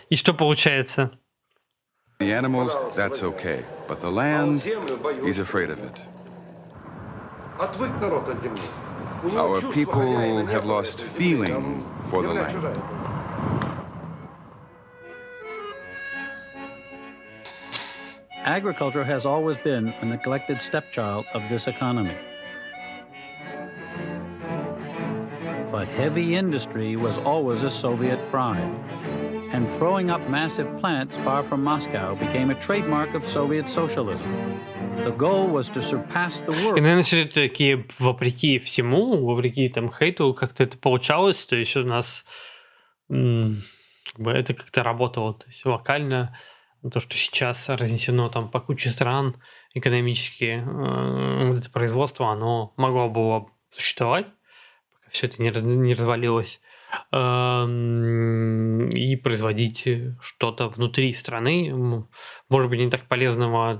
A: И что получается?
B: The animals, that's okay, but the land, he's afraid of it. Our people have lost feeling for the land.
F: Agriculture has always been a neglected stepchild of this economy. But heavy industry was always a Soviet pride. And throwing up massive plants far from Moscow became a trademark of Soviet socialism. The goal was to surpass the world.
A: И, наверное, все-таки вопреки всему, вопреки там хейту, как-то это получалось. То есть у нас как бы это как-то работало. То есть локально то, что сейчас разнесено там по куче стран экономически, вот это производство, оно могло было существовать, пока все это не развалилось. И производить что-то внутри страны, может быть, не так полезного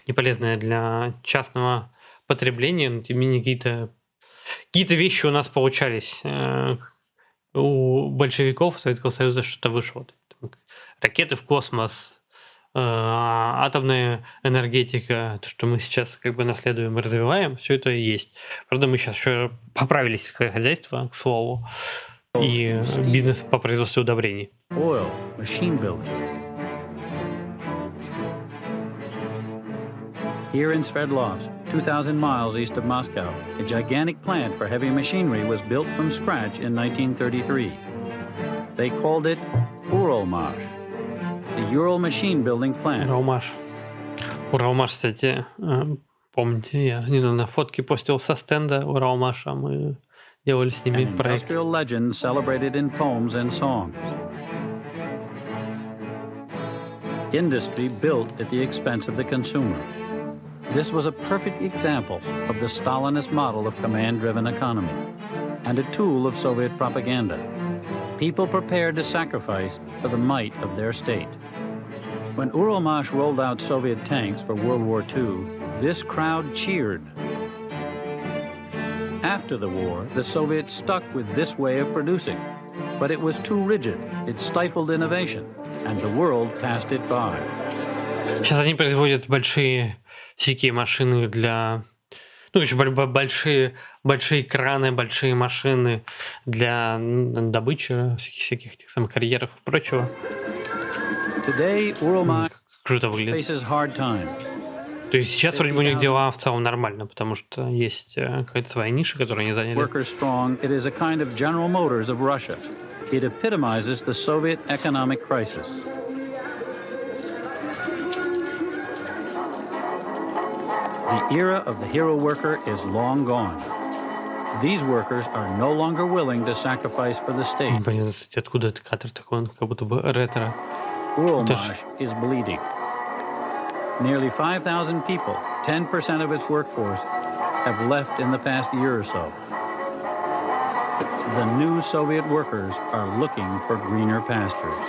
A: не полезное для частного потребления, но тем не менее какие-то вещи у нас получались. У большевиков Советского Союза что-то вышло. Ракеты в космос, атомная энергетика, то, что мы сейчас как бы наследуем и развиваем, все это и есть. Правда, мы сейчас еще поправили сельское хозяйство, к слову, и бизнес по производству удобрений.
F: Oil, machine building. Here in Sverdlovsk, 2,000 miles east of Moscow, a gigantic plant for heavy machinery was built from scratch in 1933. They called it Uralmash, the Ural machine building plant.
A: Уралмаш, кстати, помните, я недавно фотки постил со стенда Уралмаша, мы делали с ними проект.
F: An industrial legend celebrated in poems and songs. Industry built at the expense of the consumer. This was a perfect example of the Stalinist model of command-driven economy and a tool of Soviet propaganda. People prepared to sacrifice for the might of their state. When Uralmash rolled out Soviet tanks for World War II, this crowd cheered. After the war, the Soviets stuck with this way of producing, but it was too rigid, it stifled innovation, and the world passed it by.
A: Сейчас они производят большие всякие машины для... Ну, еще большие краны, большие машины для добычи всяких этих самых карьеров и прочего.
F: Today, Uralmash
A: Круто выглядит.
F: faces hard times.
A: То есть сейчас вроде бы у них дела в целом нормально, потому что есть какая-то своя ниша, которую они заняли.
F: Worker strong, it is a kind of General Motors of Russia. It epitomizes the Soviet economic crisis. The era of the hero worker is long gone. These workers are no longer willing to sacrifice for the state.
A: Непонятно, кстати, откуда этот кадр такой, он как будто бы ретро.
F: Uralmash is bleeding. Nearly 5,000 people, 10% of its workforce, have left in the past year or so. The new Soviet workers are looking for greener pastures.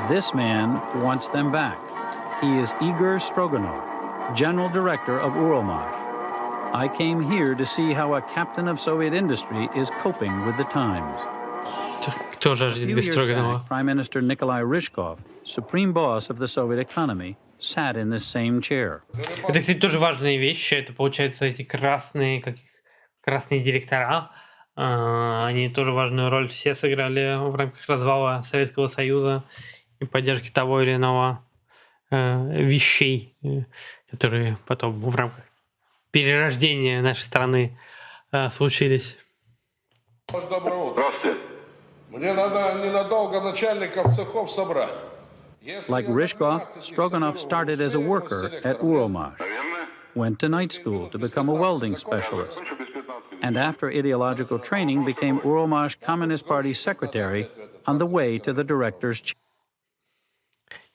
F: This man wants them back. He is Igor Stroganov, General Director of Uralmash. I came here to see how a captain of Soviet industry is coping with the times.
A: Кто же ждет без Строганова?
F: Prime Minister Nikolai Ryzhkov, supreme boss of the Soviet economy, sat in this same chair.
A: Это, кстати, тоже важные вещи. Это, получается, эти красные директора. Они тоже важную роль все сыграли в рамках развала Советского Союза и поддержки того или иного вещей, которые потом в рамках перерождения нашей страны случились.
O: Доброе утро. Мне надо ненадолго начальников цехов собрать.
F: Like Ryzhkov, Stroganov started as a worker at Uralmash, went to night school to become a welding specialist, and after ideological training became Uralmash Communist Party secretary on the way to the director's chair.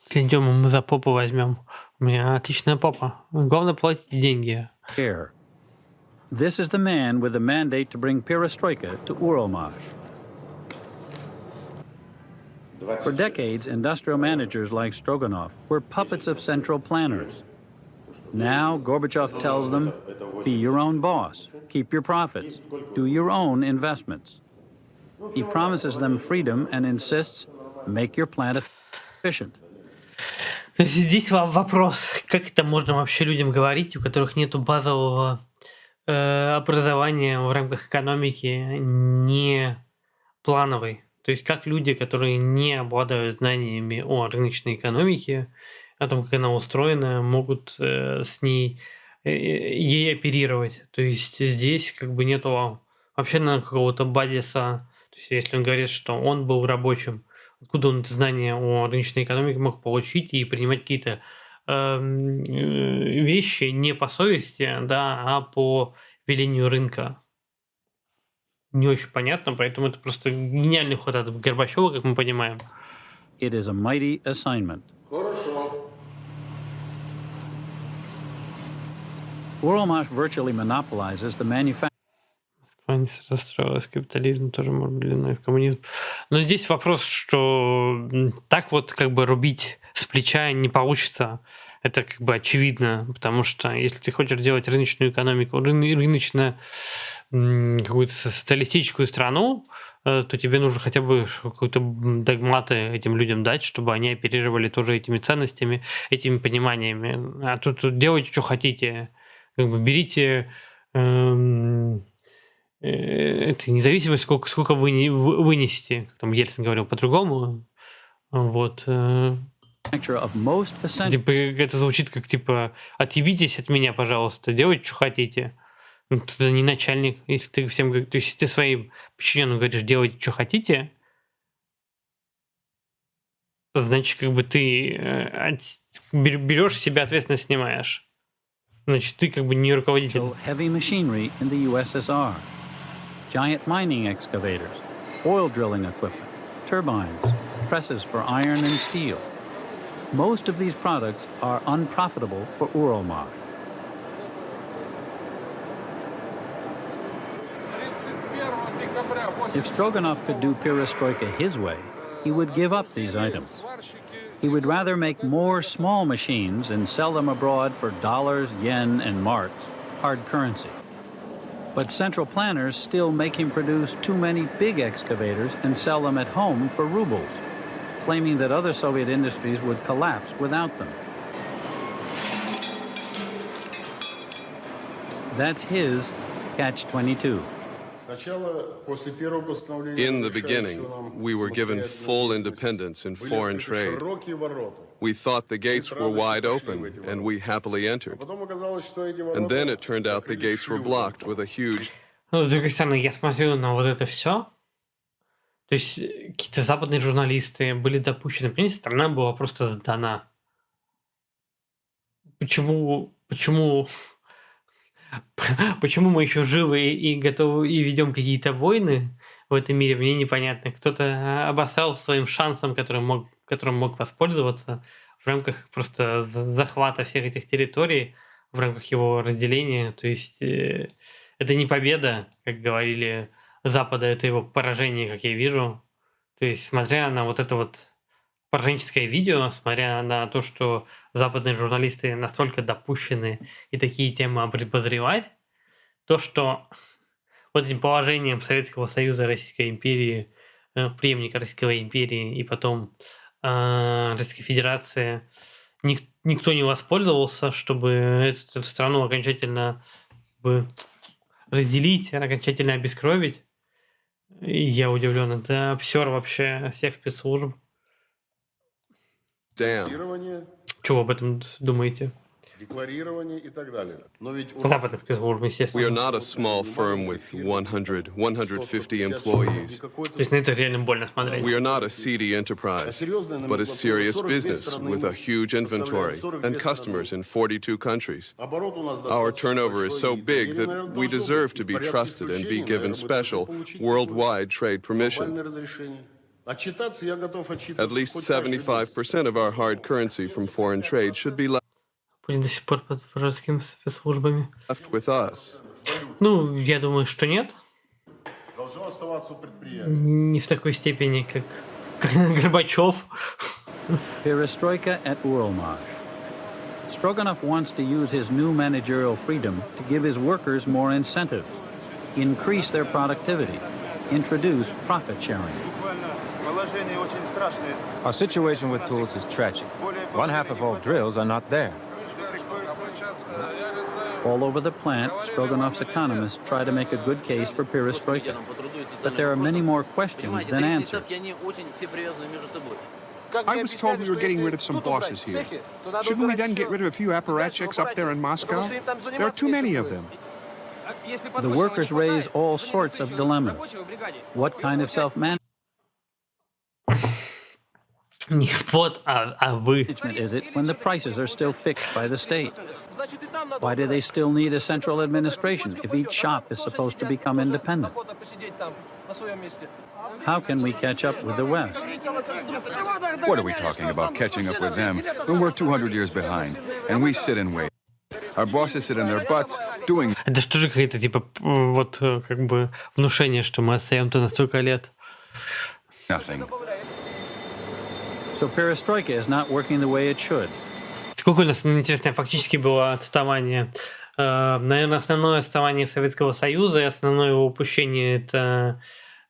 A: Если идем, мы за попу возьмем. У меня отличная попа. Главное, платить деньги.
F: This is the man with the mandate to bring perestroika to Uralmash. For decades, industrial managers like Stroganov were puppets of central planners. Now, Gorbachev tells them, be your own boss, keep your profits, do your own investments. He promises them freedom and insists, make your plant efficient.
A: То есть здесь вопрос, как это можно вообще людям говорить, у которых нет базового образования в рамках экономики, не плановой. То есть как люди, которые не обладают знаниями о рыночной экономике, о том, как она устроена, могут с ней ей оперировать. То есть здесь как бы нету вообще какого-то базиса. То есть если он говорит, что он был рабочим, откуда он это знание о рыночной экономике мог получить и принимать какие-то вещи не по совести, да, а по велению рынка. Не очень понятно, поэтому это просто гениальный ход от Горбачева, как мы понимаем.
F: It is a mighty assignment.
O: Хорошо.
F: Uralmash virtually monopolizes the manufacturing.
A: Москва не расстроилась, капитализм тоже может быть длиной в коммунизм. Но здесь вопрос, что так вот как бы рубить с плеча не получится. Это как бы очевидно, потому что если ты хочешь делать рыночную экономику, рыночную какую-то социалистическую страну, то тебе нужно хотя бы какие-то догматы этим людям дать, чтобы они оперировали тоже этими ценностями, этими пониманиями. А тут делайте, что хотите. Как бы берите это независимость, сколько вы вынесете. Там Ельцин говорил по-другому. Вот. Типа, это звучит как типа отъебитесь от меня, пожалуйста, делайте, что хотите. Ну, ты не начальник, если ты всем говоришь, то есть ты своим подчиненным говоришь, делайте, что хотите, значит, как бы ты берешь с себя ответственность, снимаешь. Значит, ты как бы не руководитель.
F: Heavy machinery in the USSR, giant mining excavators, oil drilling equipment, turbines, presses for iron and steel. Most of these products are unprofitable for Uralmash. If Stroganov could do perestroika his way, he would give up these items. He would rather make more small machines and sell them abroad for dollars, yen, and marks, hard currency. But central planners still make him produce too many big excavators and sell them at home for rubles, claiming that other Soviet industries would collapse without them. That's his catch-22.
D: In the beginning, we were given full independence in foreign trade. We thought the gates were wide open, and we happily entered. And then it turned out the gates were blocked with a huge...
A: Ну, с другой стороны, я смотрю на вот это все. То есть какие-то западные журналисты были допущены. Понимаете, страна была просто сдана. Почему мы еще живы и готовы и ведем какие-то войны в этом мире, мне непонятно. Кто-то обоссал своим шансом, которым мог воспользоваться в рамках просто захвата всех этих территорий, в рамках его разделения. То есть это не победа, как говорили Запада, это его поражение, как я вижу. То есть смотря на вот это вот пораженческое видео, смотря на то, что западные журналисты настолько допущены и такие темы обозревать, то, что вот этим положением Советского Союза, Российской империи, преемника Российской империи и потом Российской Федерации никто не воспользовался, чтобы эту страну окончательно разделить, окончательно обескровить. И я удивлен, это обсер вообще всех спецслужб. Чего об этом думаете?
O: Декларирование и так далее.
A: Западных спецслужб, естественно.
D: We are not a small firm with 150 employees.
A: То есть на это реально больно смотреть.
D: We are not a seedy enterprise, but a serious business with a huge inventory and customers in 42 countries. Our turnover is so big that we deserve to be trusted and be given special worldwide trade permission. At least 75% of our hard currency from foreign trade should be left
A: До сих пор под вражескими спецслужбами.
D: with us.
A: Ну, я думаю, что нет. Не в такой степени, как Горбачев.
F: Perestroika at Uralmaj. Stroganov wants to use his new managerial freedom to give his workers more incentive, increase their productivity, introduce profit sharing.
H: Our situation with tools is tragic. One half of all drills are not there.
F: All over the plant, Stroganov's economists try to make a good case for perestroika. But there are many more questions than answers.
C: I was told we were getting rid of some bosses here. Shouldn't we then get rid of a few apparatchiks up there in Moscow? There are too many of them.
F: The workers raise all sorts of dilemmas. What kind of self-management is it when the prices are still fixed by the state? Why do they still need a central administration if each shop is supposed to become independent? How can we catch up with the West?
B: What are we talking about, catching up with them, when we're 200 years behind, and we sit and wait? Our bosses sit in their butts doing...
A: Это что же какое-то, типа, вот, как бы, внушение, что мы отстаем-то на столько лет?
B: Nothing.
F: So perestroika is not working the way it should.
A: Сколько у нас, интересно, фактически было отставание? Наверное, основное отставание Советского Союза и основное его упущение — это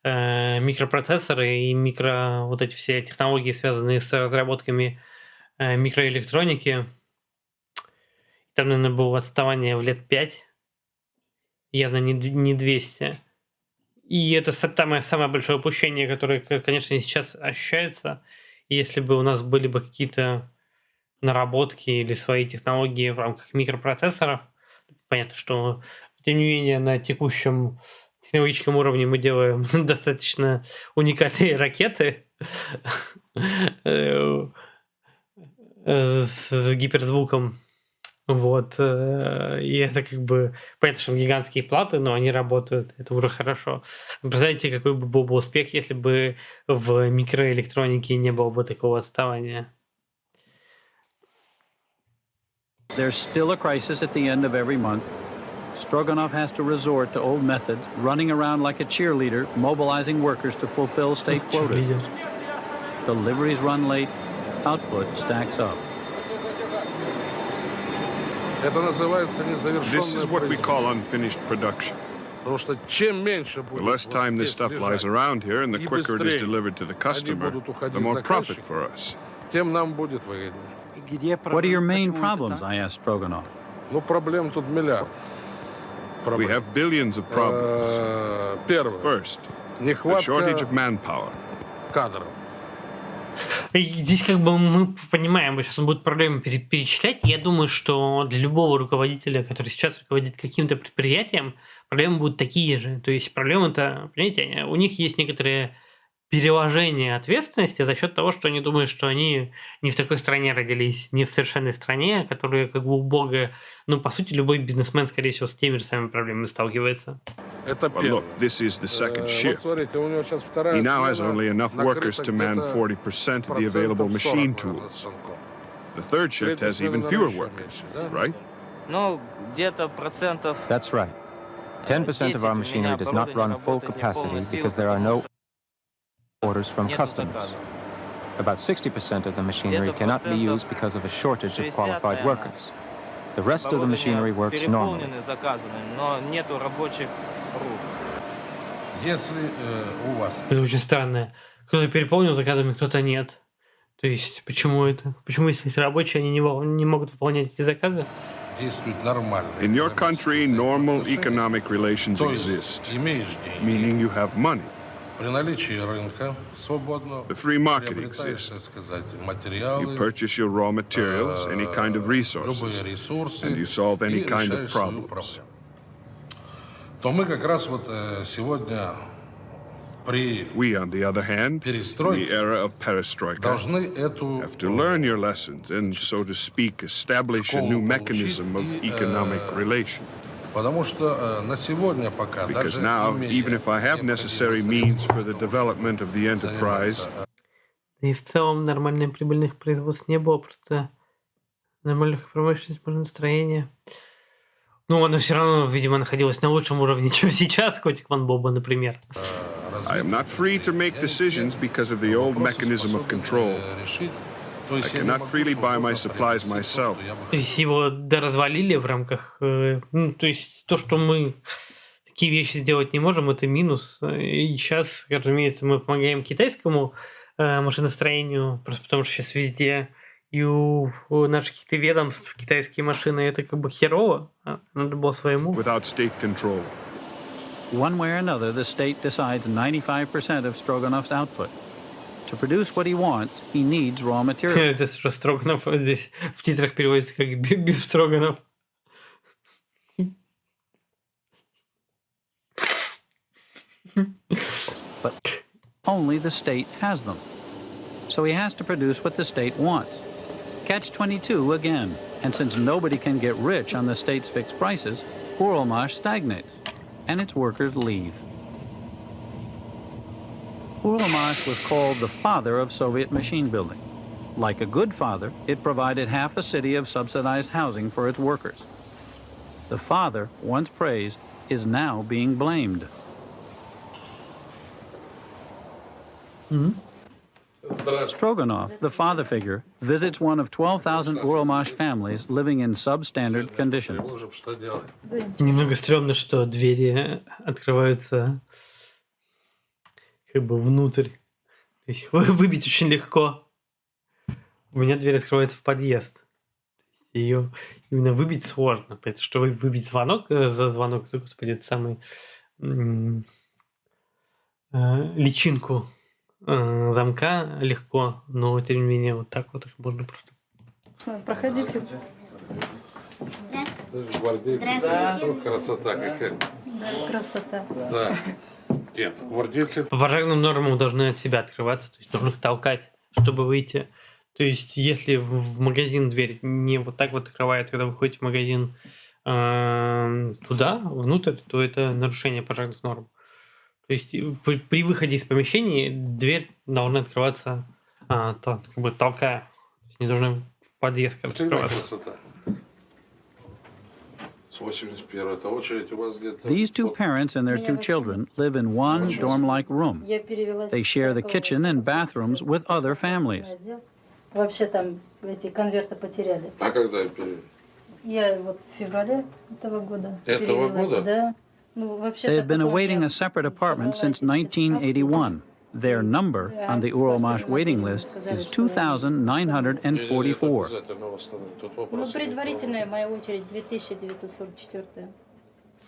A: микропроцессоры и вот эти все технологии, связанные с разработками микроэлектроники. Там, наверное, было отставание в лет 5, явно не 200. И это самое большое упущение, которое, конечно, сейчас ощущается. И если бы у нас были бы какие-то наработки или свои технологии в рамках микропроцессоров, понятно, что, тем не менее, на текущем технологическом уровне мы делаем достаточно уникальные ракеты с гиперзвуком. Вот. И это как бы... Понятно, что гигантские платы, но они работают. Это уже хорошо. Представляете, какой бы был бы успех, если бы в микроэлектронике не было бы такого отставания.
F: There's still a crisis at the end of every month. Stroganov has to resort to old methods, running around like a cheerleader, mobilizing workers to fulfill state quotas. Deliveries run late, output stacks up.
C: This is what we call unfinished production. The less time this stuff lies around here and the quicker it is delivered to the customer, the more profit for us.
F: What are your main problems? I asked Stroganov.
C: We have billions of problems. First, a shortage of manpower.
A: Здесь как бы мы понимаем, сейчас он будет проблемы перечислять. Я думаю, что для любого руководителя, который сейчас руководит каким-то предприятием, проблемы будут такие же. То есть проблемы-то, понимаете, у них есть некоторые переложение ответственности за счет того, что они думают, что они не в такой стране родились, не в совершенной стране, которая как бы убогая. Ну, по сути, любой бизнесмен, скорее всего, с теми же самыми проблемами сталкивается.
C: But look, this is the second shift. He now has only enough workers to man 40% of the available machine tools. The third shift has even fewer workers, right?
H: That's right. 10% of our machinery does not run full capacity because there are no orders from customers. About 60% of the machinery cannot be used because of a shortage of qualified workers. The rest of the machinery works normally.
A: Это очень странно. Кто-то переполнил заказами, кто-то нет. То есть почему это? Почему, если есть рабочие, они не могут выполнять эти заказы?
C: In your country, normal economic relations exist, meaning you have money. The free market exists. You purchase your raw materials, any kind of resources, and you solve any kind of problems. We, on the other hand, in the era of perestroika, have to learn your lessons and, so to speak, establish a new mechanism of economic relation. Because now, even if I have necessary means for the development of the enterprise,
A: И в целом нормальных прибыльных производств не было, просто нормальных промышленных настроения. Ну, оно все равно, видимо, находилось на лучшем уровне, чем сейчас, котик Ван Боба, например.
C: I am not free to make decisions because of the old mechanism of control. I cannot freely buy my supplies myself.
A: То есть его доразвалили в рамках... Ну, то есть то, что мы такие вещи сделать не можем, это минус. И сейчас, разумеется, мы помогаем китайскому машиностроению, просто потому что сейчас везде и у наших каких-то ведомств китайские машины, это как бы херово. Надо было своему.
C: Without state control.
F: One way or another, the state decides 95% of Stroganov's output. To produce what he wants, he needs raw material.
A: Это что, Строганов здесь в титрах переводится как без Строганов.
F: But only the state has them. So he has to produce what the state wants. Catch-22 again. And since nobody can get rich on the state's fixed prices, Uralmash stagnates, and its workers leave. Uralmash was called the father of Soviet machine building. Like a good father, it provided half a city of subsidized housing for its workers. The father, once praised, is now being blamed. Stroganov, the father figure, visits one of 12,000 Uralmash families living in substandard conditions.
A: Немного стрёмно, что двери открываются как бы внутрь. То есть выбить очень легко. У меня дверь открывается в подъезд. Ее именно выбить сложно. Потому что выбить звонок, господи, это самый личинку замка легко, но тем не менее вот так вот их можно просто.
K: Проходите.
O: Красота какая.
K: Красота.
O: Да. Нет, гвардейцы...
A: По пожарным нормам должны от себя открываться, то есть нужно их толкать, чтобы выйти. То есть если в магазин дверь не вот так вот открывает, когда вы ходите в магазин туда, внутрь, то это нарушение пожарных норм. То есть при выходе из помещения дверь должна открываться как бы толкая. Не должна в подъезд открываться.
F: These two parents and their two children live in one dorm-like room. They share the kitchen and bathrooms with other families.
K: Вообще там эти конверты потеряли.
O: А когда перевели?
K: Я вот в феврале этого года.
O: Этого года?
K: Да.
F: They have been awaiting a separate apartment since 1981. Their number on the Uralmash waiting list is 2,944.
K: Ну, предварительная моя очередь 2944.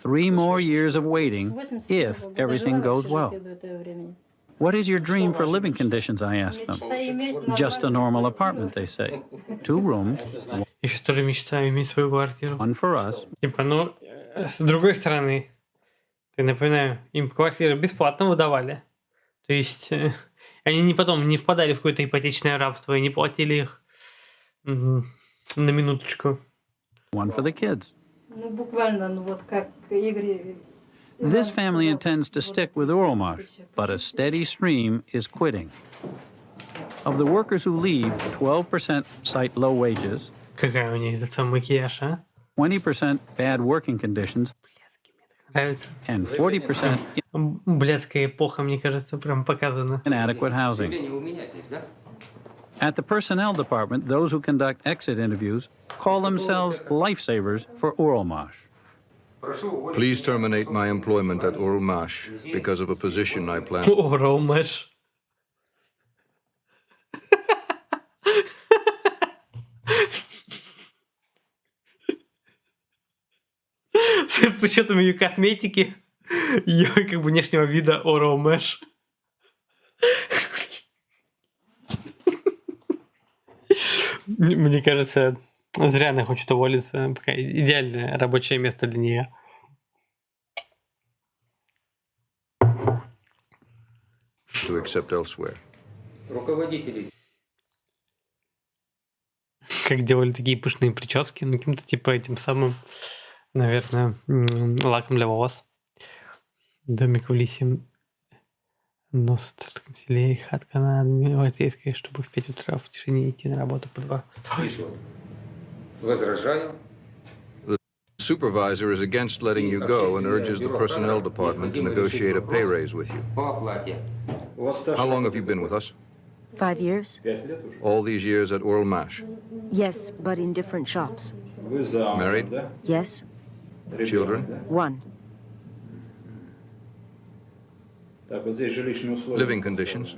F: 3 more years of waiting if everything goes well. What is your dream for living conditions, I ask them. Just a normal apartment, they say. 2 rooms.
A: Я сейчас тоже мечтаю иметь свою квартиру.
F: One for us.
A: Типа, ну, с другой стороны, я напоминаю, им квартиры бесплатно выдавали. То есть они не впадали в какое-то ипотечное рабство и не платили их на минуточку.
F: One for the kids.
K: Ну, буквально, ну вот как Игорь...
F: This family intends to stick with Uralmash, but a steady stream is quitting. Of the workers who leave, 12% cite low wages.
A: Какая у них этот макияж, а?
F: 20% bad working conditions.
A: Нравится.
F: And 40%
A: Блядская эпоха, мне кажется, прям показана.
F: inadequate housing. At the personnel department, those who conduct exit interviews call themselves lifesavers for Uralmash.
N: Please terminate my employment at Uralmash because of a position I plan.
A: Uralmash. С учетом ее косметики, ее как бы внешнего вида Uralmash. Мне кажется, зря она хочет уволиться. Пока идеальное рабочее место для нее.
N: To accept elsewhere.
G: Руководители.
A: Как делали такие пышные прически, ну каким-то типа этим самым, наверное, лаком для волос. Домик в лисе. Нос в селе и хатка на Адмиралтейской, чтобы в 5 утра в тишине идти на работу по 2.
G: Возражаю.
N: The supervisor is against letting you go and urges the personnel department to negotiate a pay raise with you. How long have you been with us?
J: 5 years?
N: All these years at Uralmash.
J: Yes, but in different shops.
N: Married?
J: Yes.
N: Children?
J: One.
N: Living conditions?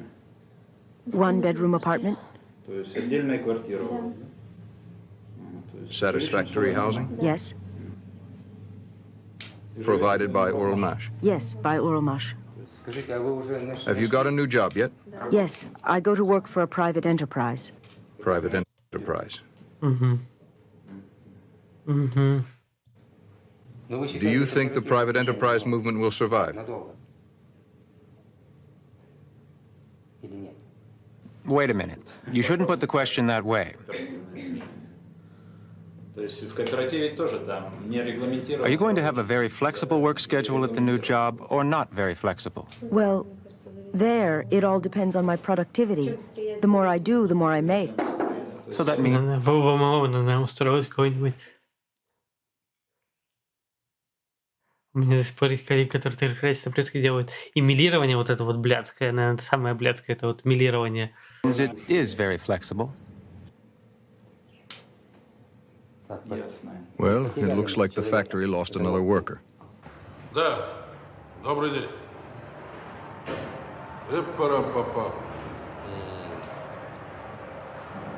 J: 1-bedroom apartment.
N: Satisfactory housing?
J: Yes.
N: Provided by Uralmash.
J: Yes, by Uralmash.
N: Have you got a new job yet?
J: Yes, I go to work for a private enterprise.
N: Private enterprise.
A: Mm-hmm. Mm-hmm.
N: Do you think the private enterprise movement will survive?
H: Wait a minute. You shouldn't put the question that way. Are you going to have a very flexible work schedule at the new job or not very flexible?
J: Well, there, it all depends on my productivity. The more I do, the more I make.
H: So that means...
A: Она устроилась какой-нибудь. У меня до сих пор есть коллеги, которые так красиво прически делают. И милирование вот это вот блядское, наверное, самое блядское, это вот милирование.
H: It is very flexible.
N: Well, it looks like the factory lost another worker.
O: Да, добрый день. Эпара-папа.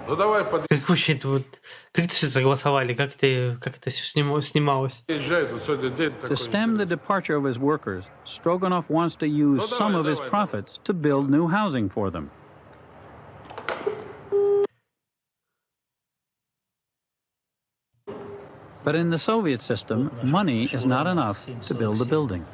O: Ну давай под...
A: Как вообще это вот... Как это все согласовали? Как это все снималось?
F: To stem the departure of his workers, Stroganov wants to use some of his profits to build new housing for them. But in the Soviet system, money is not enough to build a building.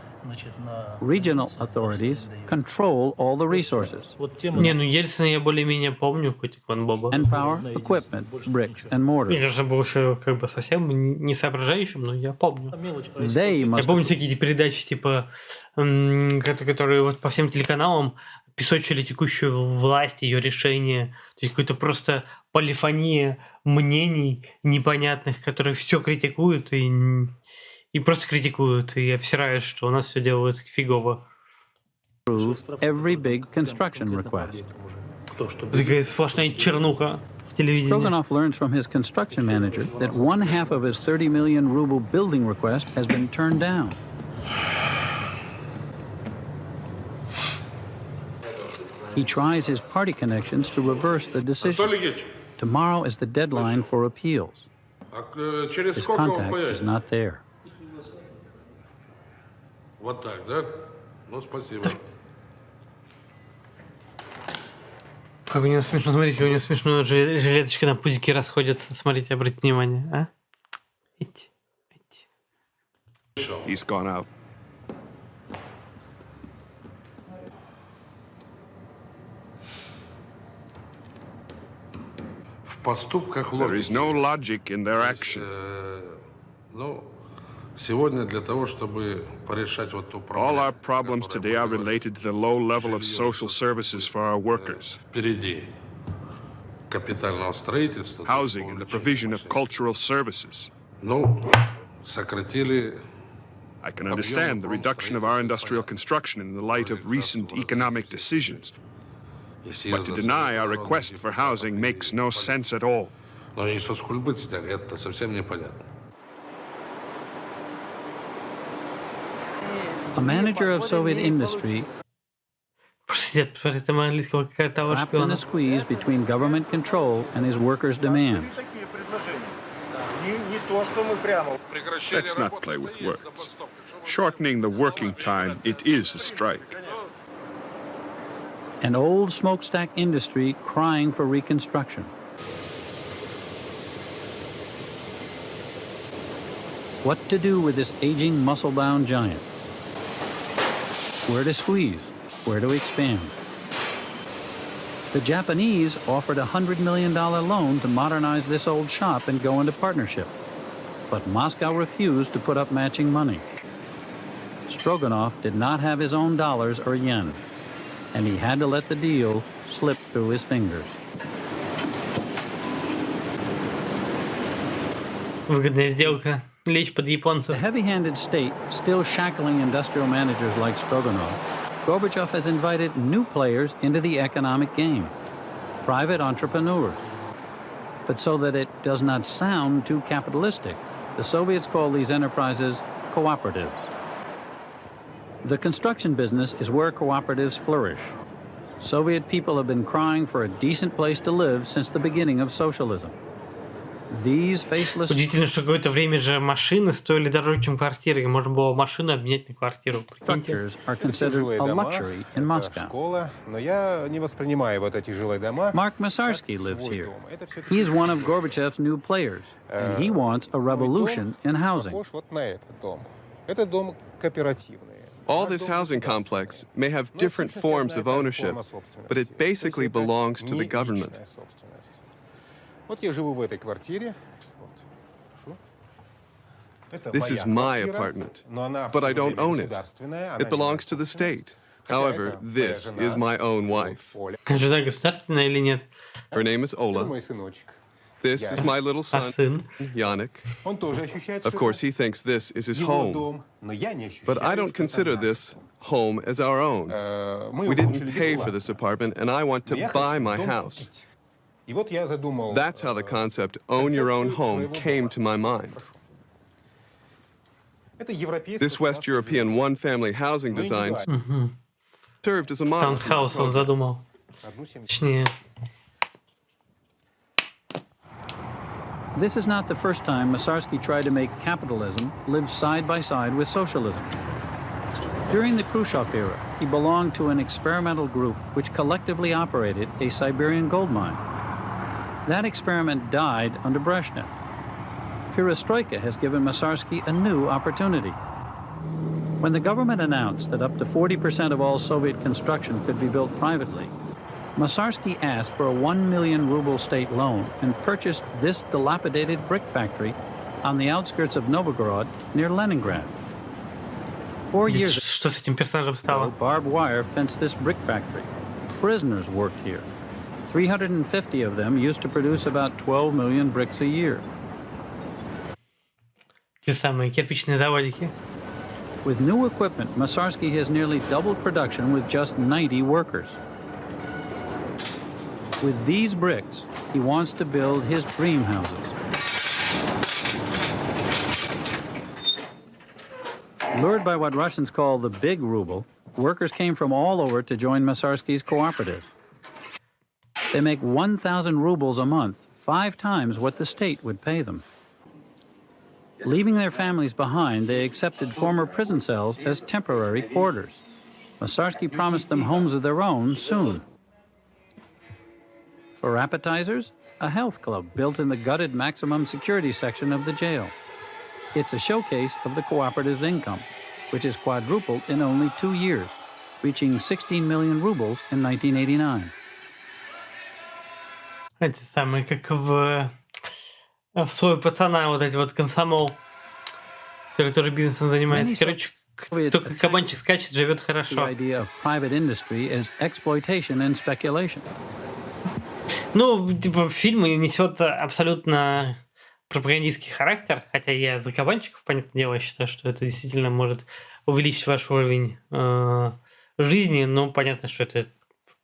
F: Regional authorities control all the resources.
A: Не, ну Ельцина я более-менее помню, хоть Ван Боба.
F: Manpower, equipment, bricks and mortar.
A: Я же был еще как бы совсем не соображающим, но я помню.
F: Я
A: помню всякие эти передачи, типа, которые вот по всем телеканалам песочили текущую власть, ее решения. То есть какой-то просто полифония мнений непонятных, которые все критикуют и просто критикуют, и обсирают, что у нас все делают фигово.
F: Every big construction request.
A: Такая сплошная чернуха в телевидении.
F: Stroganov learns from his construction manager that 1/2 of his 30 million ruble building request has been turned down. He tries his party connections to reverse the decision. Tomorrow is the deadline for appeals. His contact is not there.
O: Вот так, да? Ну, спасибо.
A: Как у него смешно, смотрите, у него смешно жилеточка на пузике расходится. Смотрите, обратите внимание, а? Видите?
C: He's gone out.
O: В поступках
C: There is no logic in their action.
O: Ну, сегодня для того, чтобы порешать вот ту проблему.
C: All our problems today are related to the low level of social services for our workers.
O: Впереди капитального строительства.
C: Housing and the provision of cultural services.
O: Ну, сократили.
C: I can understand the reduction of our industrial construction in the light of recent economic decisions. But to deny our request for housing makes no sense at all.
O: Но они что скульбыт сняли, это совсем непонятно.
F: A manager of Soviet industry trapped in a squeeze between government control and his workers' demands.
C: Let's not play with words. Shortening the working time, it is a strike.
F: An old smokestack industry crying for reconstruction. What to do with this aging, muscle-bound giant? Where to squeeze? Where to expand? The Japanese offered a $100 million loan to modernize this old shop and go into partnership. But Moscow refused to put up matching money. Stroganov did not have his own dollars or yen, and he had to let the deal slip through his fingers.
A: Выгодная сделка. Лечь под японцев.
F: The heavy-handed state still shackling industrial managers like Stroganov, Gorbachev has invited new players into the economic game, private entrepreneurs. But so that it does not sound too capitalistic, the Soviets call these enterprises cooperatives. The construction business is where cooperatives flourish. Soviet people have been crying for a decent place to live since the beginning of socialism. These faceless...
A: Удивительно, что какое-то время же машины стоили дороже, чем квартиры, и можно было машину обменять на квартиру.
F: Structures are considered a luxury in Moscow.
P: Но я не воспринимаю вот эти жилые дома.
F: Mark Masarsky lives here. He is one of Gorbachev's new players, and he wants a revolution in housing.
P: Похож вот на этот дом. Это дом кооперативный.
D: All this housing complex may have different forms of ownership, but it basically belongs to the government.
P: Вот я живу в этой квартире.
D: This is my apartment, but I don't own it. It belongs to the state. However, this is my own wife.
A: Жена государственная или нет?
D: Her name is Ola. This is my little son, Yannick. Of course, he thinks this is his home. But I don't consider this home as our own. We didn't pay for this apartment, and I want to buy my house. That's how the concept own your own home came to my mind. This West European one-family housing design served as a model.
A: Таунхаус он задумал. Точнее.
F: This is not the first time Masarsky tried to make capitalism live side by side with socialism. During the Khrushchev era, he belonged to an experimental group which collectively operated a Siberian gold mine. That experiment died under Brezhnev. Perestroika has given Masarsky a new opportunity. When the government announced that up to 40% of all Soviet construction could be built privately, Masarsky asked for a 1 million ruble state loan and purchased this dilapidated brick factory on the outskirts of Novgorod near Leningrad. 4 years
A: Что с этим персонажем стало?
F: Barbed wire fenced this brick factory. Prisoners worked here. 350 of them used to produce about 12 million bricks a year.
A: Те самые кирпичные заводики.
F: With new equipment, Masarsky has nearly doubled production with just 90 workers. With these bricks, he wants to build his dream houses. Lured by what Russians call the big ruble, workers came from all over to join Masarsky's cooperative. They make 1,000 rubles a month, 5 times what the state would pay them. Leaving their families behind, they accepted former prison cells as temporary quarters. Masarsky promised them homes of their own soon. For appetizers, a health club built in the gutted maximum security section of the jail. It's a showcase of the cooperative's income, which has quadrupled in only 2 years, reaching 16 million rubles in 1989.
A: Это самое, как в свой пацана, вот эти вот комсомол, который тоже бизнесом занимается. Короче, только кабанчик скачет, живет хорошо.
F: The idea of private industry is exploitation and speculation.
A: Ну, типа, фильм несет абсолютно пропагандистский характер, хотя я за кабанчиков, понятное дело, считаю, что это действительно может увеличить ваш уровень жизни, но понятно, что это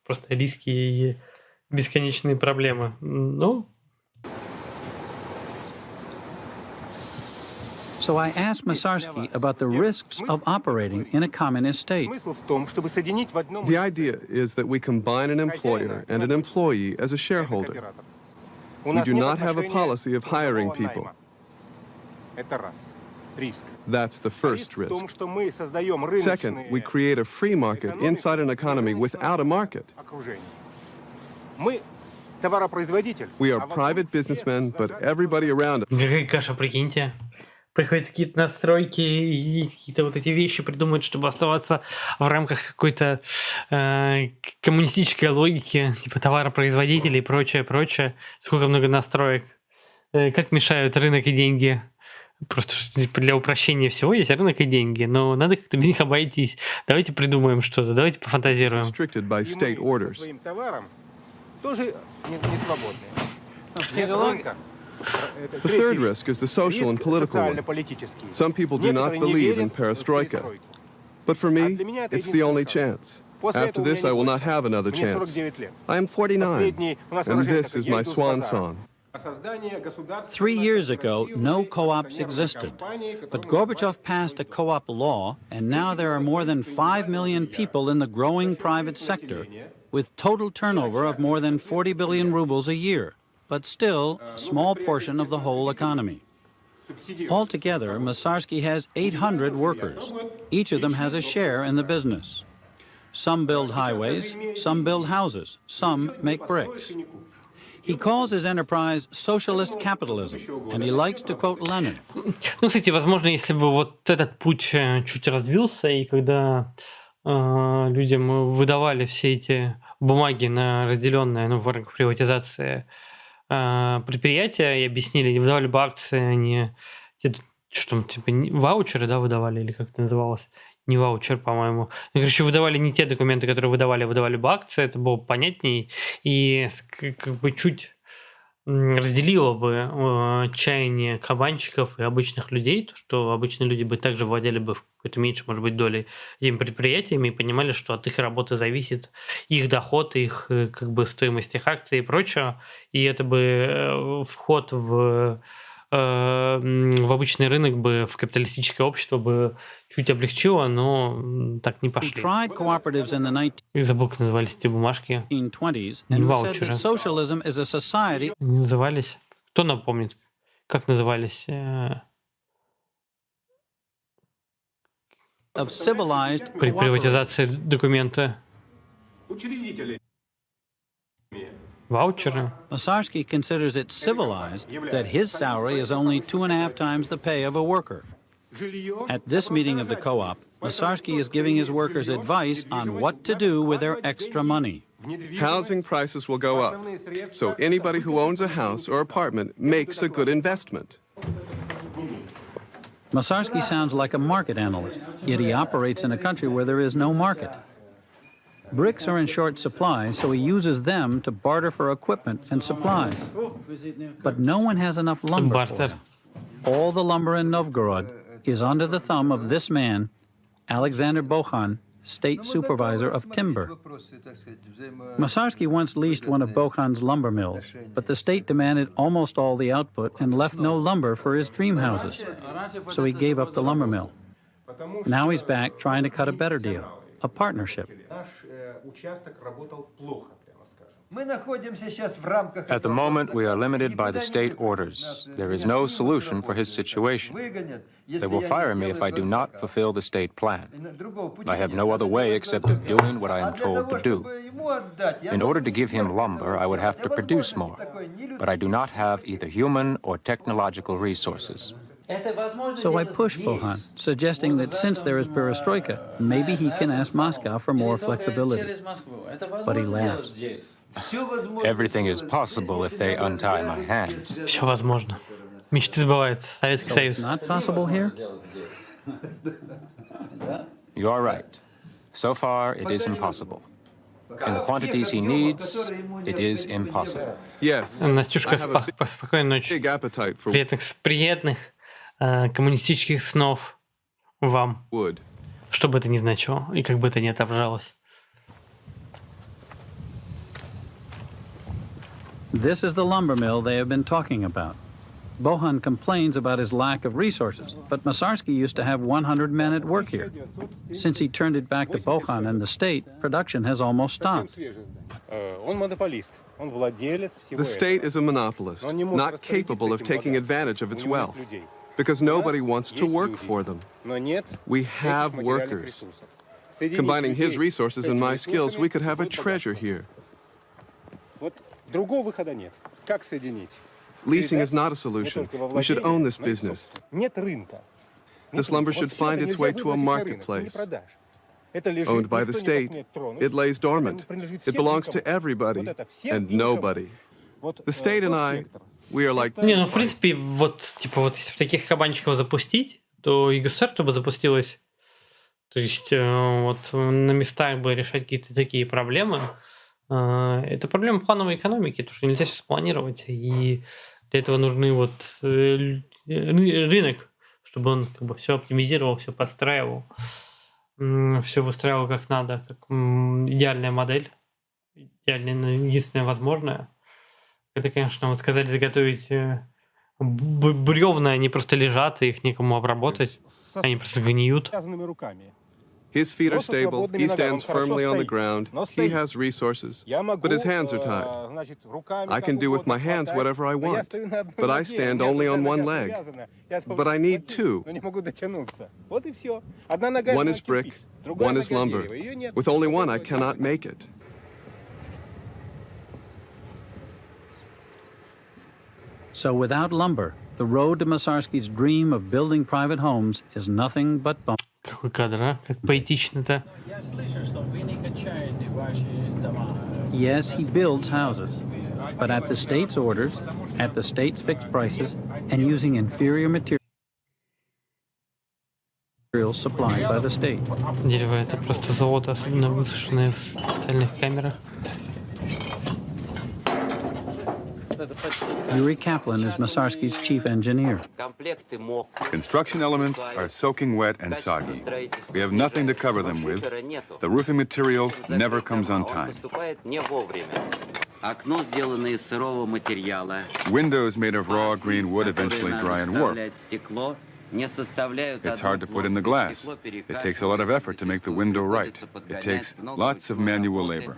A: просто риски и бесконечные проблемы. Ну.
F: So I asked Masarsky about the risks of operating in a communist state.
D: The idea is that we combine an employer and an employee as a shareholder. We do not have a policy of hiring people. That's the first risk. Second, we create a free market inside an economy without a market. We are private businessmen, but everybody around us.
A: Какая каша, прикиньте. Приходят какие-то настройки и какие-то вот эти вещи придумывают, чтобы оставаться в рамках какой-то коммунистической логики, типа товаропроизводителей и прочее, прочее. Сколько много настроек. Как мешают рынок и деньги. Просто для упрощения всего есть рынок и деньги, но надо как-то без них обойтись. Давайте придумаем что-то, давайте пофантазируем.
P: Своим товаром тоже не свободны.
D: The third risk is the social and political one. Some people do not believe in perestroika. But for me, it's the only chance. After this, I will not have another chance. I am 49, and this is my swan song.
F: 3 years ago, no co-ops existed. But Gorbachev passed a co-op law, and now there are more than 5 million people in the growing private sector, with total turnover of more than 40 billion rubles a year. But still a small portion of the whole economy. Altogether, Masarsky has 800 workers. Each of them has a share in the business. Some build highways, some build houses, some make bricks. He calls his enterprise socialist capitalism, and he likes to quote Lenin.
A: Ну, кстати, возможно, если бы вот этот путь чуть развился, и когда людям выдавали все эти бумаги на разделенные, в рамках приватизации, предприятия и объяснили, выдавали бы акции, они что типа ваучеры, да, выдавали, или как это называлось? Не ваучер, по-моему. Ну, короче, выдавали не те документы, которые выдавали бы акции, это было понятней, и как бы чуть разделило бы чаяние кабанчиков и обычных людей, то, что обычные люди бы также владели бы в какой-то меньше, может быть, долей этими предприятиями и понимали, что от их работы зависит их доход, их как бы стоимость их акций и прочее, и это бы вход в обычный рынок бы, в капиталистическое общество бы чуть облегчило, но так не пошли. Я забыл, как назывались эти бумажки. Не ваучеры. Они назывались... Кто напомнит, как назывались? При приватизации документа. Voucher.
F: Masarsky considers it civilized that his salary is only 2.5 times the pay of a worker. At this meeting of the co-op, Masarsky is giving his workers advice on what to do with their extra money.
D: Housing prices will go up, so anybody who owns a house or apartment makes a good investment.
F: Masarsky sounds like a market analyst, yet he operates in a country where there is no market. Bricks are in short supply, so he uses them to barter for equipment and supplies. But no one has enough lumber for him. All the lumber in Novgorod is under the thumb of this man, Alexander Bokhan, state supervisor of timber. Masarsky once leased one of Bokhan's lumber mills, but the state demanded almost all the output and left no lumber for his dream houses. So he gave up the lumber mill. Now he's back trying to cut a better deal. A partnership.
H: At the moment, we are limited by the state orders. There is no solution for his situation. They will fire me if I do not fulfill the state plan. I have no other way except of doing what I am told to do. In order to give him lumber, I would have to produce more, but I do not have either human or technological resources.
F: So I pushed Bokhan, suggesting that since there is perestroika, maybe he can ask Moscow for more flexibility. But he laughs.
H: Everything is possible if they untie my hands.
A: Все возможно. Мечты сбываются. Советский Союз.
F: It's not possible here?
H: You are right. So far, it is impossible. In the quantities he needs, it is impossible.
D: Yes.
A: Настюшка, спокойной ночи. Приятных коммунистических снов вам. Что бы это ни значило, и как бы это ни отображалось.
F: This is the lumber mill they have been talking about. Bohan complains about his lack of resources, but Masarsky used to have 100 men at work here. Since he turned it back to Bohan and the state, production has almost stopped.
D: The state is a monopolist, not capable of taking advantage of its wealth, because nobody wants to work for them. We have workers. Combining his resources and my skills, we could have a treasure here. Leasing is not a solution. We should own this business. This lumber should find its way to a marketplace. Owned by the state, it lays dormant. It belongs to everybody and nobody. The state and I, we are like...
A: Не, ну, в принципе, вот, типа, вот если таких кабанчиков запустить, то и государство бы запустилось. То есть, вот на местах бы решать какие-то такие проблемы. Это проблема плановой экономики, то, что нельзя все спланировать. И для этого нужны вот рынок, чтобы он как бы все оптимизировал, все подстраивал, все выстраивал как надо, как идеальная модель, идеальная, единственная возможная. Это, конечно, вот сказать, заготовить бревна, они просто лежат, и их некому обработать, они просто гниют.
D: His feet are stable, he stands firmly on the ground, he has resources, but his hands are tied. I can do with my hands whatever I want, but I stand only on one leg. But I need two. One is brick, one is lumber. With only one, I cannot make it.
F: So without lumber, the road to Masarsky's dream of building private homes is nothing but bump.
A: Какой кадр, а? Как поэтично-то.
F: Yes, he builds houses, but at the state's orders, at the state's fixed prices, and using inferior materials supplied by the state.
A: Дерево — это просто золото, особенно высушенное в специальных камерах.
F: Yuri Kaplan is Masarsky's chief engineer.
B: Construction elements are soaking wet and soggy. We have nothing to cover them with. The roofing material never comes on time. Windows made of raw green wood eventually dry and warp. It's hard to put in the glass. It takes a lot of effort to make the window right. It takes lots of manual labor.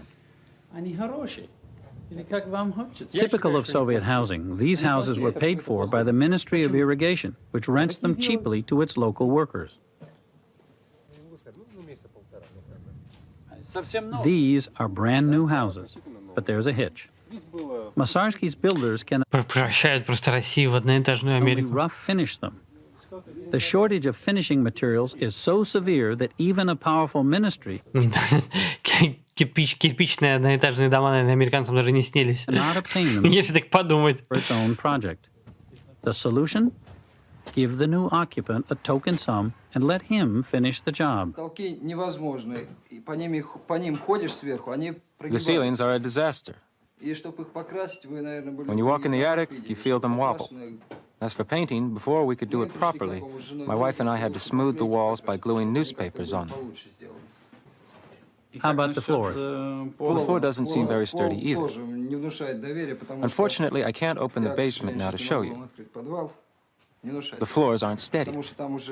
F: Typical of Soviet housing, these houses were paid for by the Ministry of Irrigation, which rents them cheaply to its local workers. These are brand new houses, but there's a hitch. Masarsky's builders can
A: Превращают просто Россию в одноэтажную
F: only
A: Америку.
F: rough finish them. The shortage of finishing materials is so severe that even a powerful ministry
A: Кирпичные одноэтажные дома, наверное, американцам даже не снились.
F: cannot obtain them
A: Если так подумать.
F: for its own project. The solution? Give the new occupant a token sum and let him finish the job.
Q: Потолки невозможны. И по ним ходишь сверху, они
H: The ceilings are a disaster.
Q: И чтобы их покрасить, вы, наверное, были...
H: When you walk in the attic, you feel them wobble. As for painting, before we could do it properly, my wife and I had to smooth the walls by gluing newspapers on them.
F: How about the floors?
H: Well, the floor doesn't seem very sturdy either. Unfortunately, I can't open the basement now to show you. The floors aren't steady.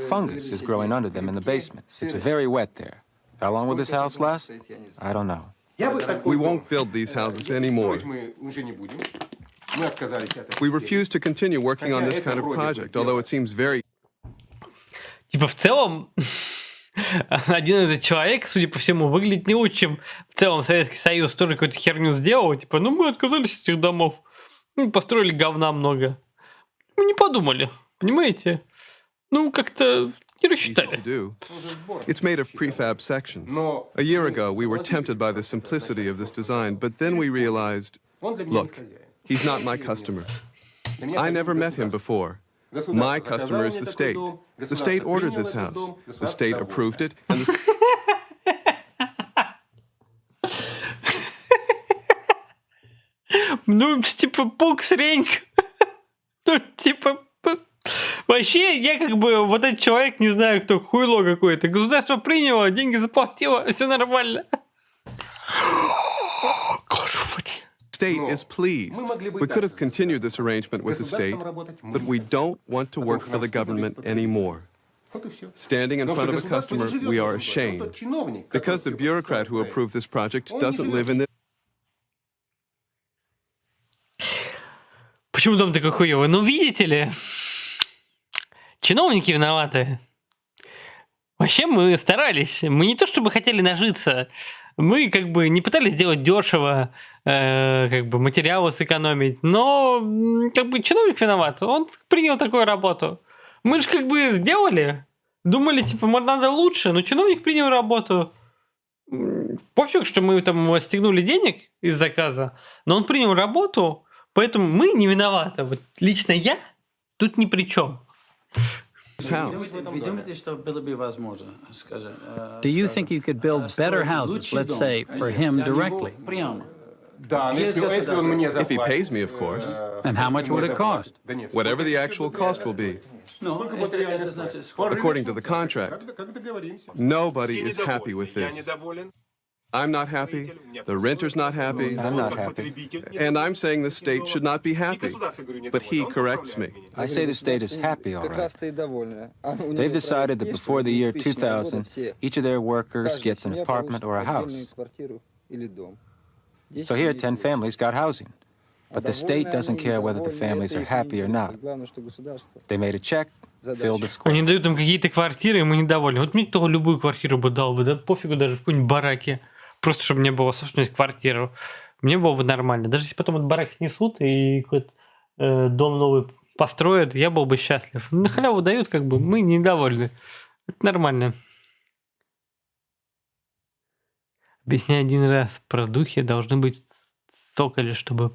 H: Fungus is growing under them in the basement. It's very wet there. How long will this house last? I don't know.
D: We won't build these houses anymore. We refuse to continue working on this kind of project, although it seems very...
A: Типа в целом, один этот человек, судя по всему, выглядит не лучше, чем в целом Советский Союз тоже какую-то херню сделал. Типа, ну мы отказались от этих домов. Ну, построили говна много. Мы не подумали, понимаете? Ну, как-то не рассчитали.
D: It's made of prefab sections. A year ago, we were tempted by the simplicity of this design, but then we realized, look, he's not my customer. I never met him before. My customer is the state. The state ordered this house. The state approved it, and the...
A: Ну, типа, пук-среньк. Ну, типа... Вообще, я как бы, вот этот человек, не знаю, кто, хуйло какое-то. Государство приняло, деньги заплатило, все нормально.
D: state is pleased. We could have continued this arrangement with the state, but we don't want to work for the government anymore. Standing in front of a customer, we are ashamed. Because the bureaucrat who approved this project doesn't live in this...
A: Почему дом такой хуёвый? Ну, видите ли, чиновники виноваты. Вообще мы старались. Мы не то чтобы хотели нажиться. Мы как бы не пытались сделать дешево, как бы материалы сэкономить. Но как бы чиновник виноват. Он принял такую работу. Мы же как бы сделали. Думали, типа, надо лучше. Но чиновник принял работу. Пофиг, что мы там стегнули денег из заказа. Но он принял работу. Поэтому мы не виноваты. Вот лично я тут ни при чем.
F: Do you think you could build better houses, let's say, for him directly?
D: If he pays me, of course.
F: And how much would it cost?
D: Whatever the actual cost will be. According to the contract. Nobody is happy with this. I'm not happy, the renter's not happy,
H: I'm not happy.
D: And I'm saying the state should not be happy. But he corrects me.
H: I say the state is happy, all right. They've decided that before the year 2000, each of their workers gets an apartment or a house. So here, 10 families got housing. But the state doesn't care whether the families are happy or not. They made a check, filled the square.
A: Они дают им какие-то квартиры, и мы недовольны. Вот мне кто любую квартиру бы дал бы, да пофигу даже в какой-нибудь бараке. Просто чтобы мне было собственность квартиру. Мне было бы нормально. Даже если потом этот барак снесут и какой-то дом новый построят, я был бы счастлив. На халяву дают, как бы, мы недовольны. Это нормально. Объясняю один раз. Про духи должны быть цоколи, чтобы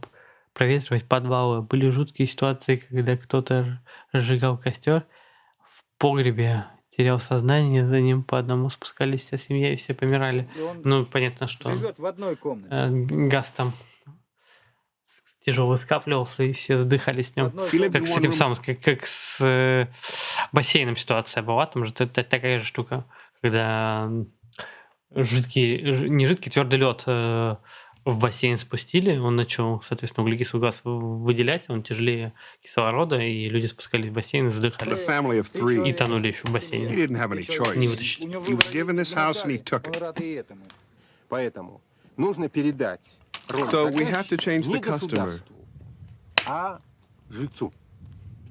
A: проветривать подвалы. Были жуткие ситуации, когда кто-то разжигал костер в погребе, терял сознание, за ним по одному спускались вся семья и все помирали. Ну, понятно, что
Q: живет в одной комнате.
A: Газ там тяжелый скапливался, и все задыхались с ним. Как с этим самым, как с бассейном ситуация была. Там же такая же штука, когда твердый лед в бассейн спустили, он начал, соответственно, углекислый газ выделять, он тяжелее кислорода, и люди спускались в бассейн и задыхались. И тонули еще в бассейне. Не вытащили.
P: Поэтому нужно передать
D: So we have to change the customer.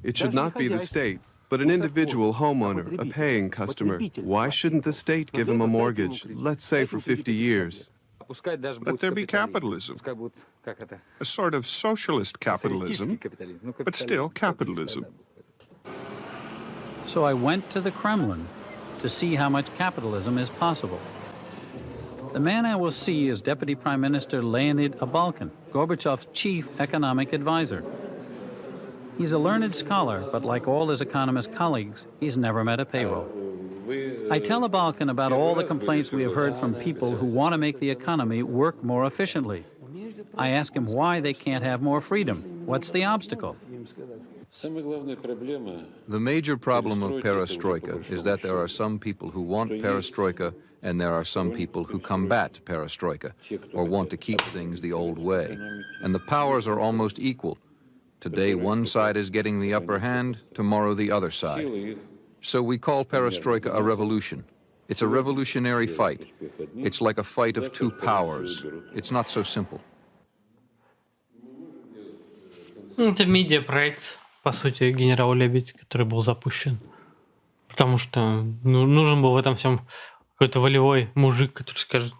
D: It should not be the state, but an individual homeowner, a paying customer. Why shouldn't the state give him a mortgage, let's say for 50 years?
C: Let there be capitalism. A sort of socialist capitalism, but still capitalism.
F: So I went to the Kremlin to see how much capitalism is possible. The man I will see is Deputy Prime Minister Leonid Abalkin, Gorbachev's chief economic advisor. He's a learned scholar, but like all his economist colleagues, he's never met a payroll. I tell Abalkin about all the complaints we have heard from people who want to make the economy work more efficiently. I ask him why they can't have more freedom. What's the obstacle?
N: The major problem of perestroika is that there are some people who want perestroika and there are some people who combat perestroika or want to keep things the old way. And the powers are almost equal. Today one side is getting the upper hand, tomorrow the other side. So we call perestroika a revolution. It's a revolutionary fight. It's like a fight of two powers. It's not so simple.
A: Это медиапроект, по сути, «Генерал Лебедь», который был запущен. Потому что нужен был в этом всем какой-то волевой мужик, который скажет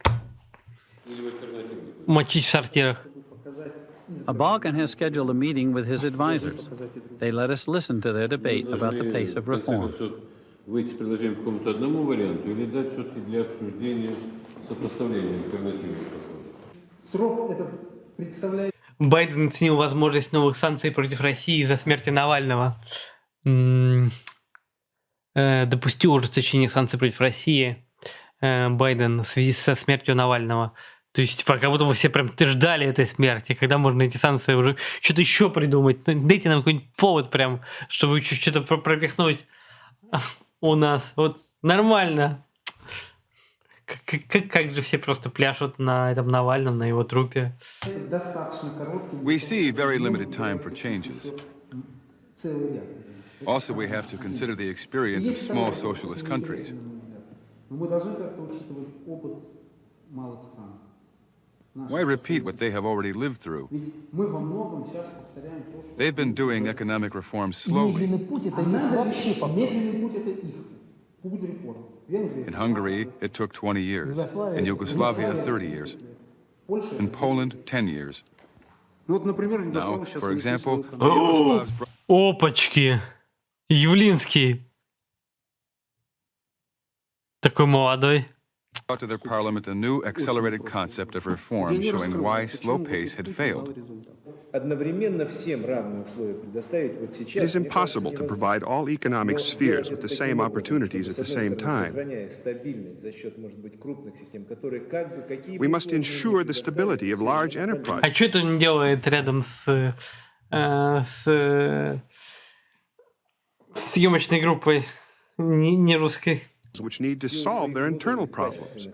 A: мочить в сортирах.
F: Abalkin has scheduled a meeting with his advisors. They let us listen to their debate about the pace of reform.
R: Выйти с предложением к какому-то одному варианту или дать все-таки для обсуждения сопоставления альтернативных подходов?
G: Срок этот представляет...
A: Байден оценил возможность новых санкций против России из-за смерти Навального. Допустил ужесточение санкций против России Байден в связи со смертью Навального. То есть, типа, как будто бы все прям ждали этой смерти, когда можно эти санкции уже что-то еще придумать. Дайте нам какой-нибудь повод прям, чтобы что-то пропихнуть у нас. Вот нормально. как же все просто пляшут на этом Навальном, на его трупе.
B: We see very limited time for changes. Also, we have to consider the experience of small socialist countries. Why repeat what they have already lived through? They've been doing economic reforms slowly. In Hungary, it took 20 years. In Yugoslavia, 30 years. In Poland, 10 years. Now, for example, Yugoslavs
A: Опачки! Явлинский. Такой молодой.
B: brought to their parliament a new accelerated concept of reform showing why slow pace had failed.
C: It is impossible to provide all economic spheres with the same opportunities at the same time. We must ensure the stability of large enterprises.
A: А что это он делает рядом с съемочной группой не русской?
C: Which need to solve their internal problems.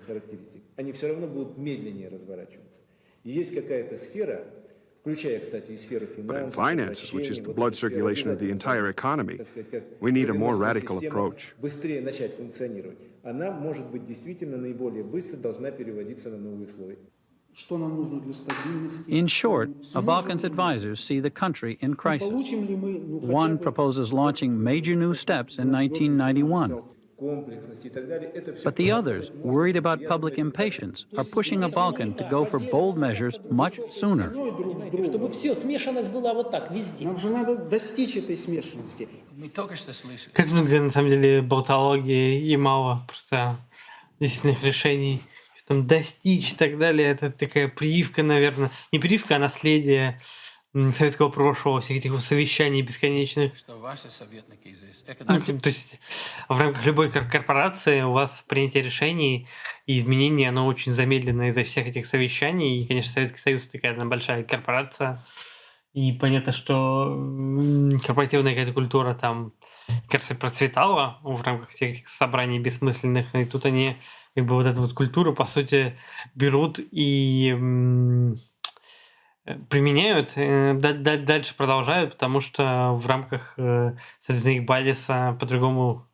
S: Они все равно будут медленнее разворачиваться. Есть какая-то сфера, включая, кстати, и сферу
C: But in
S: финансов,
C: finances, which is the blood circulation of the entire economy, we need a more radical approach.
S: быстрее начать функционировать. Она, может быть, действительно наиболее быстро должна переводиться на новые условия.
F: In short, a Balkans advisors see the country in crisis. One proposes launching major new steps in 1991. But the others, worried about public impatience, are pushing a Balkan to go for bold measures much sooner.
T: Чтобы все, смешанность была вот так, везде.
G: Нам же надо достичь этой смешанности.
T: Мы только что слышали.
A: Как много, на самом деле, болтологии и мало просто действенных решений. Что там достичь и так далее. Это такая прививка, наверное. Не прививка, а наследие советского прошлого, всех этих совещаний бесконечных.
T: Что ваши советники из
A: То есть в рамках любой корпорации у вас принятие решений и изменения, оно очень замедлено из-за всех этих совещаний. И, конечно, Советский Союз такая одна большая корпорация. И понятно, что корпоративная какая-то культура там, кажется, процветала в рамках всех этих собраний бессмысленных. И тут они как бы вот эту вот культуру, по сути, берут и применяют, дальше продолжают, потому что в рамках, соответственно, их базиса по-другому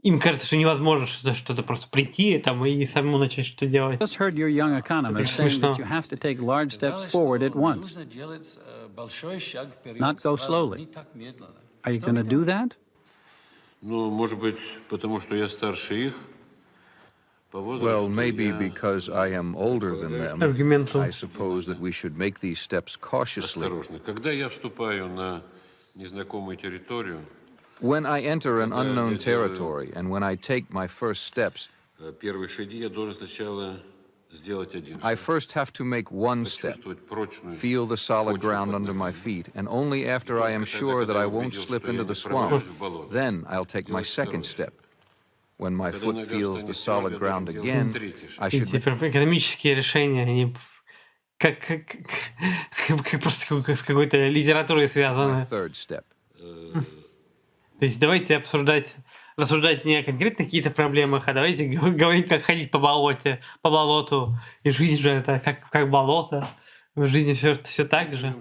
A: им кажется, что невозможно что-то просто прийти там и самому начать что-то делать.
F: I just heard your young economist saying that you have to take large steps forward at once, not go slowly. Are you going to do that?
R: Ну, может быть, потому что я старше их.
N: Well, maybe because I am older than them, I suppose that we should make these steps cautiously.
R: Когда я вступаю на незнакомую территорию,
N: when I enter an unknown territory and when I take my first steps,
R: первые шаги я должен сначала сделать один шаг.
N: I first have to make one step, feel the solid ground under my feet, and only after I am sure that I won't slip into the swamp, then I'll take my second step. When my foot feels the solid ground again, I should...
A: Экономические решения, они как просто с какой-то литературой связаны. То есть давайте рассуждать не о конкретных каких-то проблемах, а давайте говорить, как ходить по болоту. И жизнь же это как болото. В жизни все так же.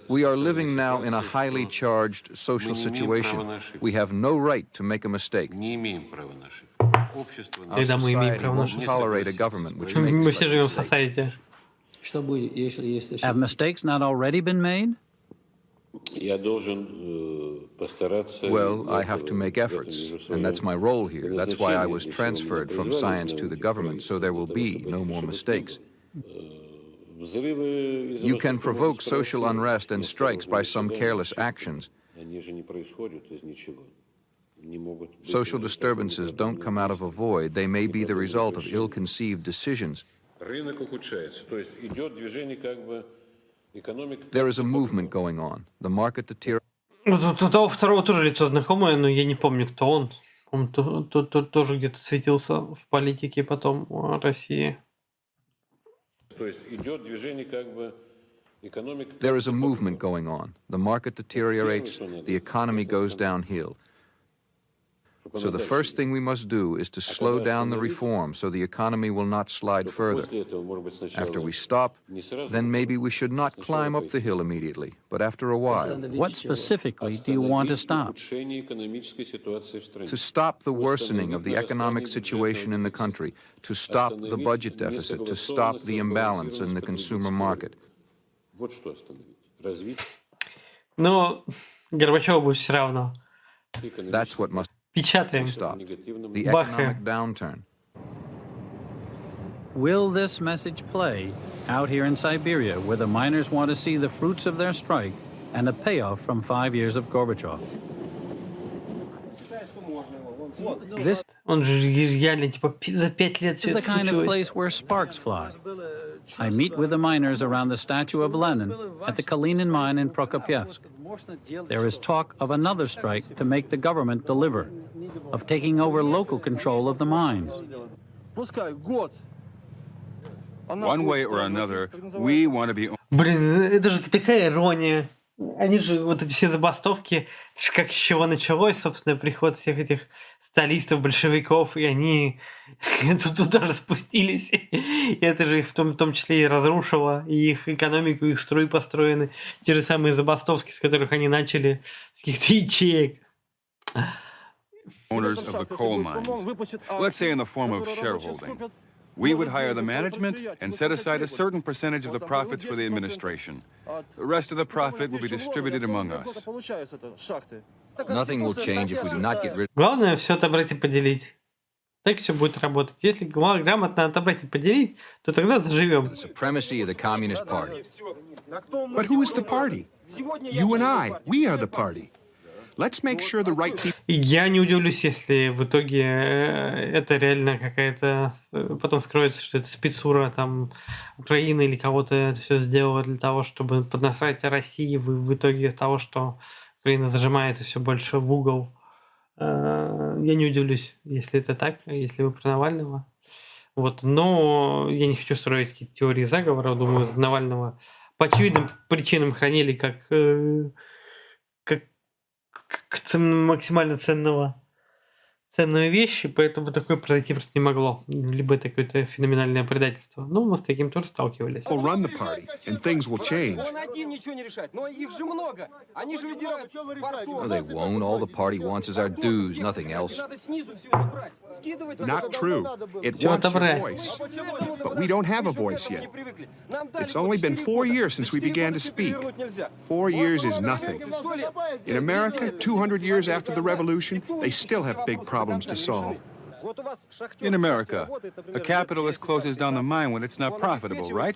N: We are living now in a highly charged social situation. We have no right to make a mistake. Our society won't tolerate a government which makes
A: Мы все живем в
N: mistakes.
A: society.
F: Have mistakes not already been made?
N: Well, I have to make efforts, and that's my role here. That's why I was transferred from science to the government, so there will be no more mistakes. You can provoke social unrest and strikes by some careless actions. Social disturbances don't come out of a void. They may be the result of ill-conceived decisions. There is a movement going on. The market deteriorates.
A: У того второго тоже лицо знакомое, но я не помню, кто он. Он тоже где-то светился в политике потом России.
N: There is a movement going on. The market deteriorates, the economy goes downhill. So the first thing we must do is to slow down the reform so the economy will not slide further. After we stop, then maybe we should not climb up the hill immediately, but after a while.
F: What specifically do you want to stop?
N: To stop the worsening of the economic situation in the country, to stop the budget deficit, to stop the imbalance in the consumer market.
A: Но Горбачеву будет все равно.
N: That's what must
A: Печатаем.
N: be stopped. The
A: Бахаем.
N: economic downturn.
F: Will this message play out here in Siberia, where the miners want to see the fruits of their strike and a payoff from 5 years of Gorbachev? This
A: Он же реально типа за 5 лет
F: is
A: все
F: the
A: это
F: kind of
A: случилось.
F: place where sparks fly. I meet with the miners around the statue of Lenin at the Kalinin mine in Prokopyevsk. There is talk of another strike to make the government deliver, of taking over local control of the mines.
B: One way or another, we want to be...
A: Блин, это же такая ирония. Они же, вот эти все забастовки, это же как с чего началось, собственно, приход всех этих сталистов, большевиков, и они туда же спустились. И это же их в том числе и разрушило, и их экономику, их строи построены. Те же самые забастовки, с которых они начали, с каких-то ячеек.
B: Owners of the coal mines, let's say in the form of shareholding. We would hire the management and set aside a certain percentage of the profits for the administration. The rest of the profit will be distributed among us.
N: Nothing will change if we do not get rid
A: Главное все отобрать и поделить. Так все будет работать. Если грамотно отобрать и поделить, то тогда заживем.
N: of the supremacy of the Communist Party.
C: But who is the party? You and I, we are the party. Let's make sure the right people...
A: Я не удивлюсь, если в итоге это реально какая-то... Потом скроется, что это спецура там Украины или кого-то это все сделало для того, чтобы поднасрать России в итоге того, что Украина зажимается все больше в угол. Я не удивлюсь, если это так, если вы про Навального. Вот. Но я не хочу строить какие-то теории заговора. Думаю, Навального по очевидным причинам хранили как максимально ценные вещи, поэтому такое произойти просто не могло. Либо это какое-то феноменальное предательство. Ну, мы с таким тоже сталкивались.
C: run the party, and things will change.
G: Он один ничего не решает, но их же много. Они же выдирают
N: No, they won't. All the party wants is our dues, nothing else.
G: Надо снизу все это брать. Скидывать
C: Not true. It
A: Всё
C: wants your
A: отобрать.
C: voice. But we don't have a voice yet. It's only been 4 years since we began to speak. 4 years is nothing. In America, 200 years after the revolution, they still have big problems to solve.
B: In America, a capitalist closes down the mine when it's not profitable, right?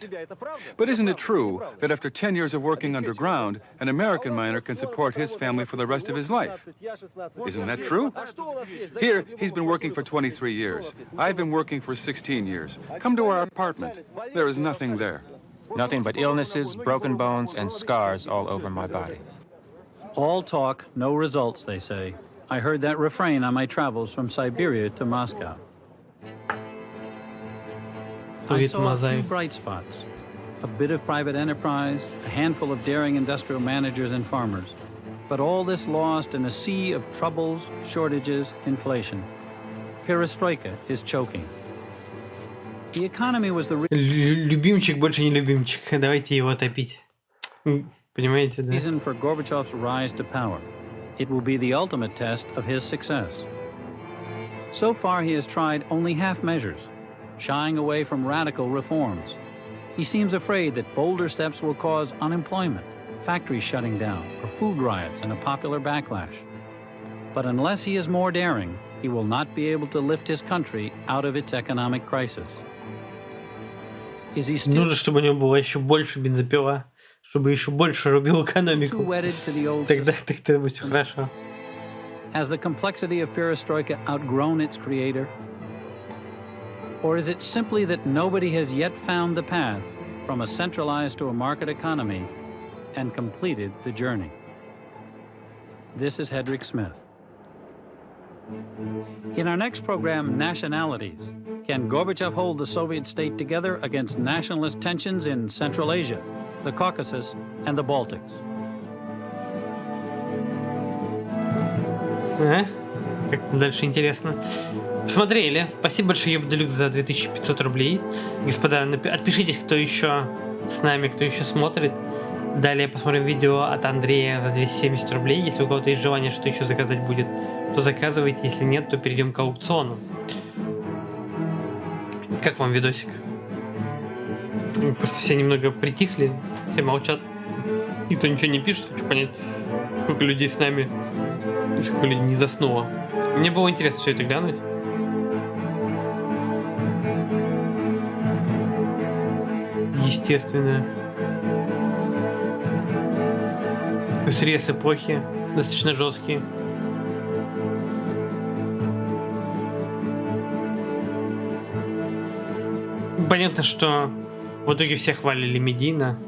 B: But isn't it true that after 10 years of working underground, an American miner can support his family for the rest of his life? Isn't that true? Here, he's been working for 23 years. I've been working for 16 years. Come to our apartment. There is nothing there.
H: Nothing but illnesses, broken bones, and scars all over my body.
F: All talk, no results, they say. I heard that refrain on my travels from Siberia to Moscow. I saw a few bright spots. A bit of private enterprise, a handful of daring industrial managers and farmers. But all this lost in a sea of troubles, shortages, inflation. Perestroika is choking. The economy was the
A: Любимчик больше не любимчик. Давайте его топить. Понимаете, да?
F: reason for Gorbachev's rise to power. It will be the ultimate test of his success. So far, he has tried only half measures, shying away from radical reforms. He seems afraid that bolder steps will cause unemployment, factories shutting down, or food riots and a popular backlash. But unless he is more daring, he will not be able to lift his country out of its economic crisis. Is he still
A: Нужно, чтобы у него было еще больше бензопила, чтобы еще больше рубил экономику.
F: too wedded to the old
A: Тогда
F: system?
A: будет все хорошо.
F: Has the complexity of perestroika outgrown its creator? Or is it simply that nobody has yet found the path from a centralized to a market economy and completed the journey? This is Hedrick Smith. In our next program, Nationalities, can Gorbachev hold the Soviet state together against nationalist tensions in Central Asia, the Caucasus, and the Baltics?
A: Как дальше интересно. Смотрели. Спасибо большое, Ебдалюк, за 2500 рублей. Господа, отпишитесь, кто еще с нами, кто еще смотрит. Далее посмотрим видео от Андрея за 270 рублей. Если у кого-то есть желание, что еще заказать будет, то заказывайте. Если нет, то перейдем к аукциону. Как вам видосик? Просто все немного притихли, все молчат. Никто ничего не пишет. Хочу понять, сколько людей с нами, сколько людей не заснуло. Мне было интересно все это глянуть. Естественно. Срез эпохи достаточно жесткие. Понятно, что в итоге все хвалили медийно.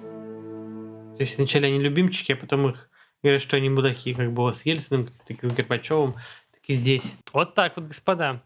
A: То есть вначале они любимчики, а потом их говорят, что они мудаки, как было с Ельциным, так и с Горбачевым, так и здесь. Вот так вот, господа.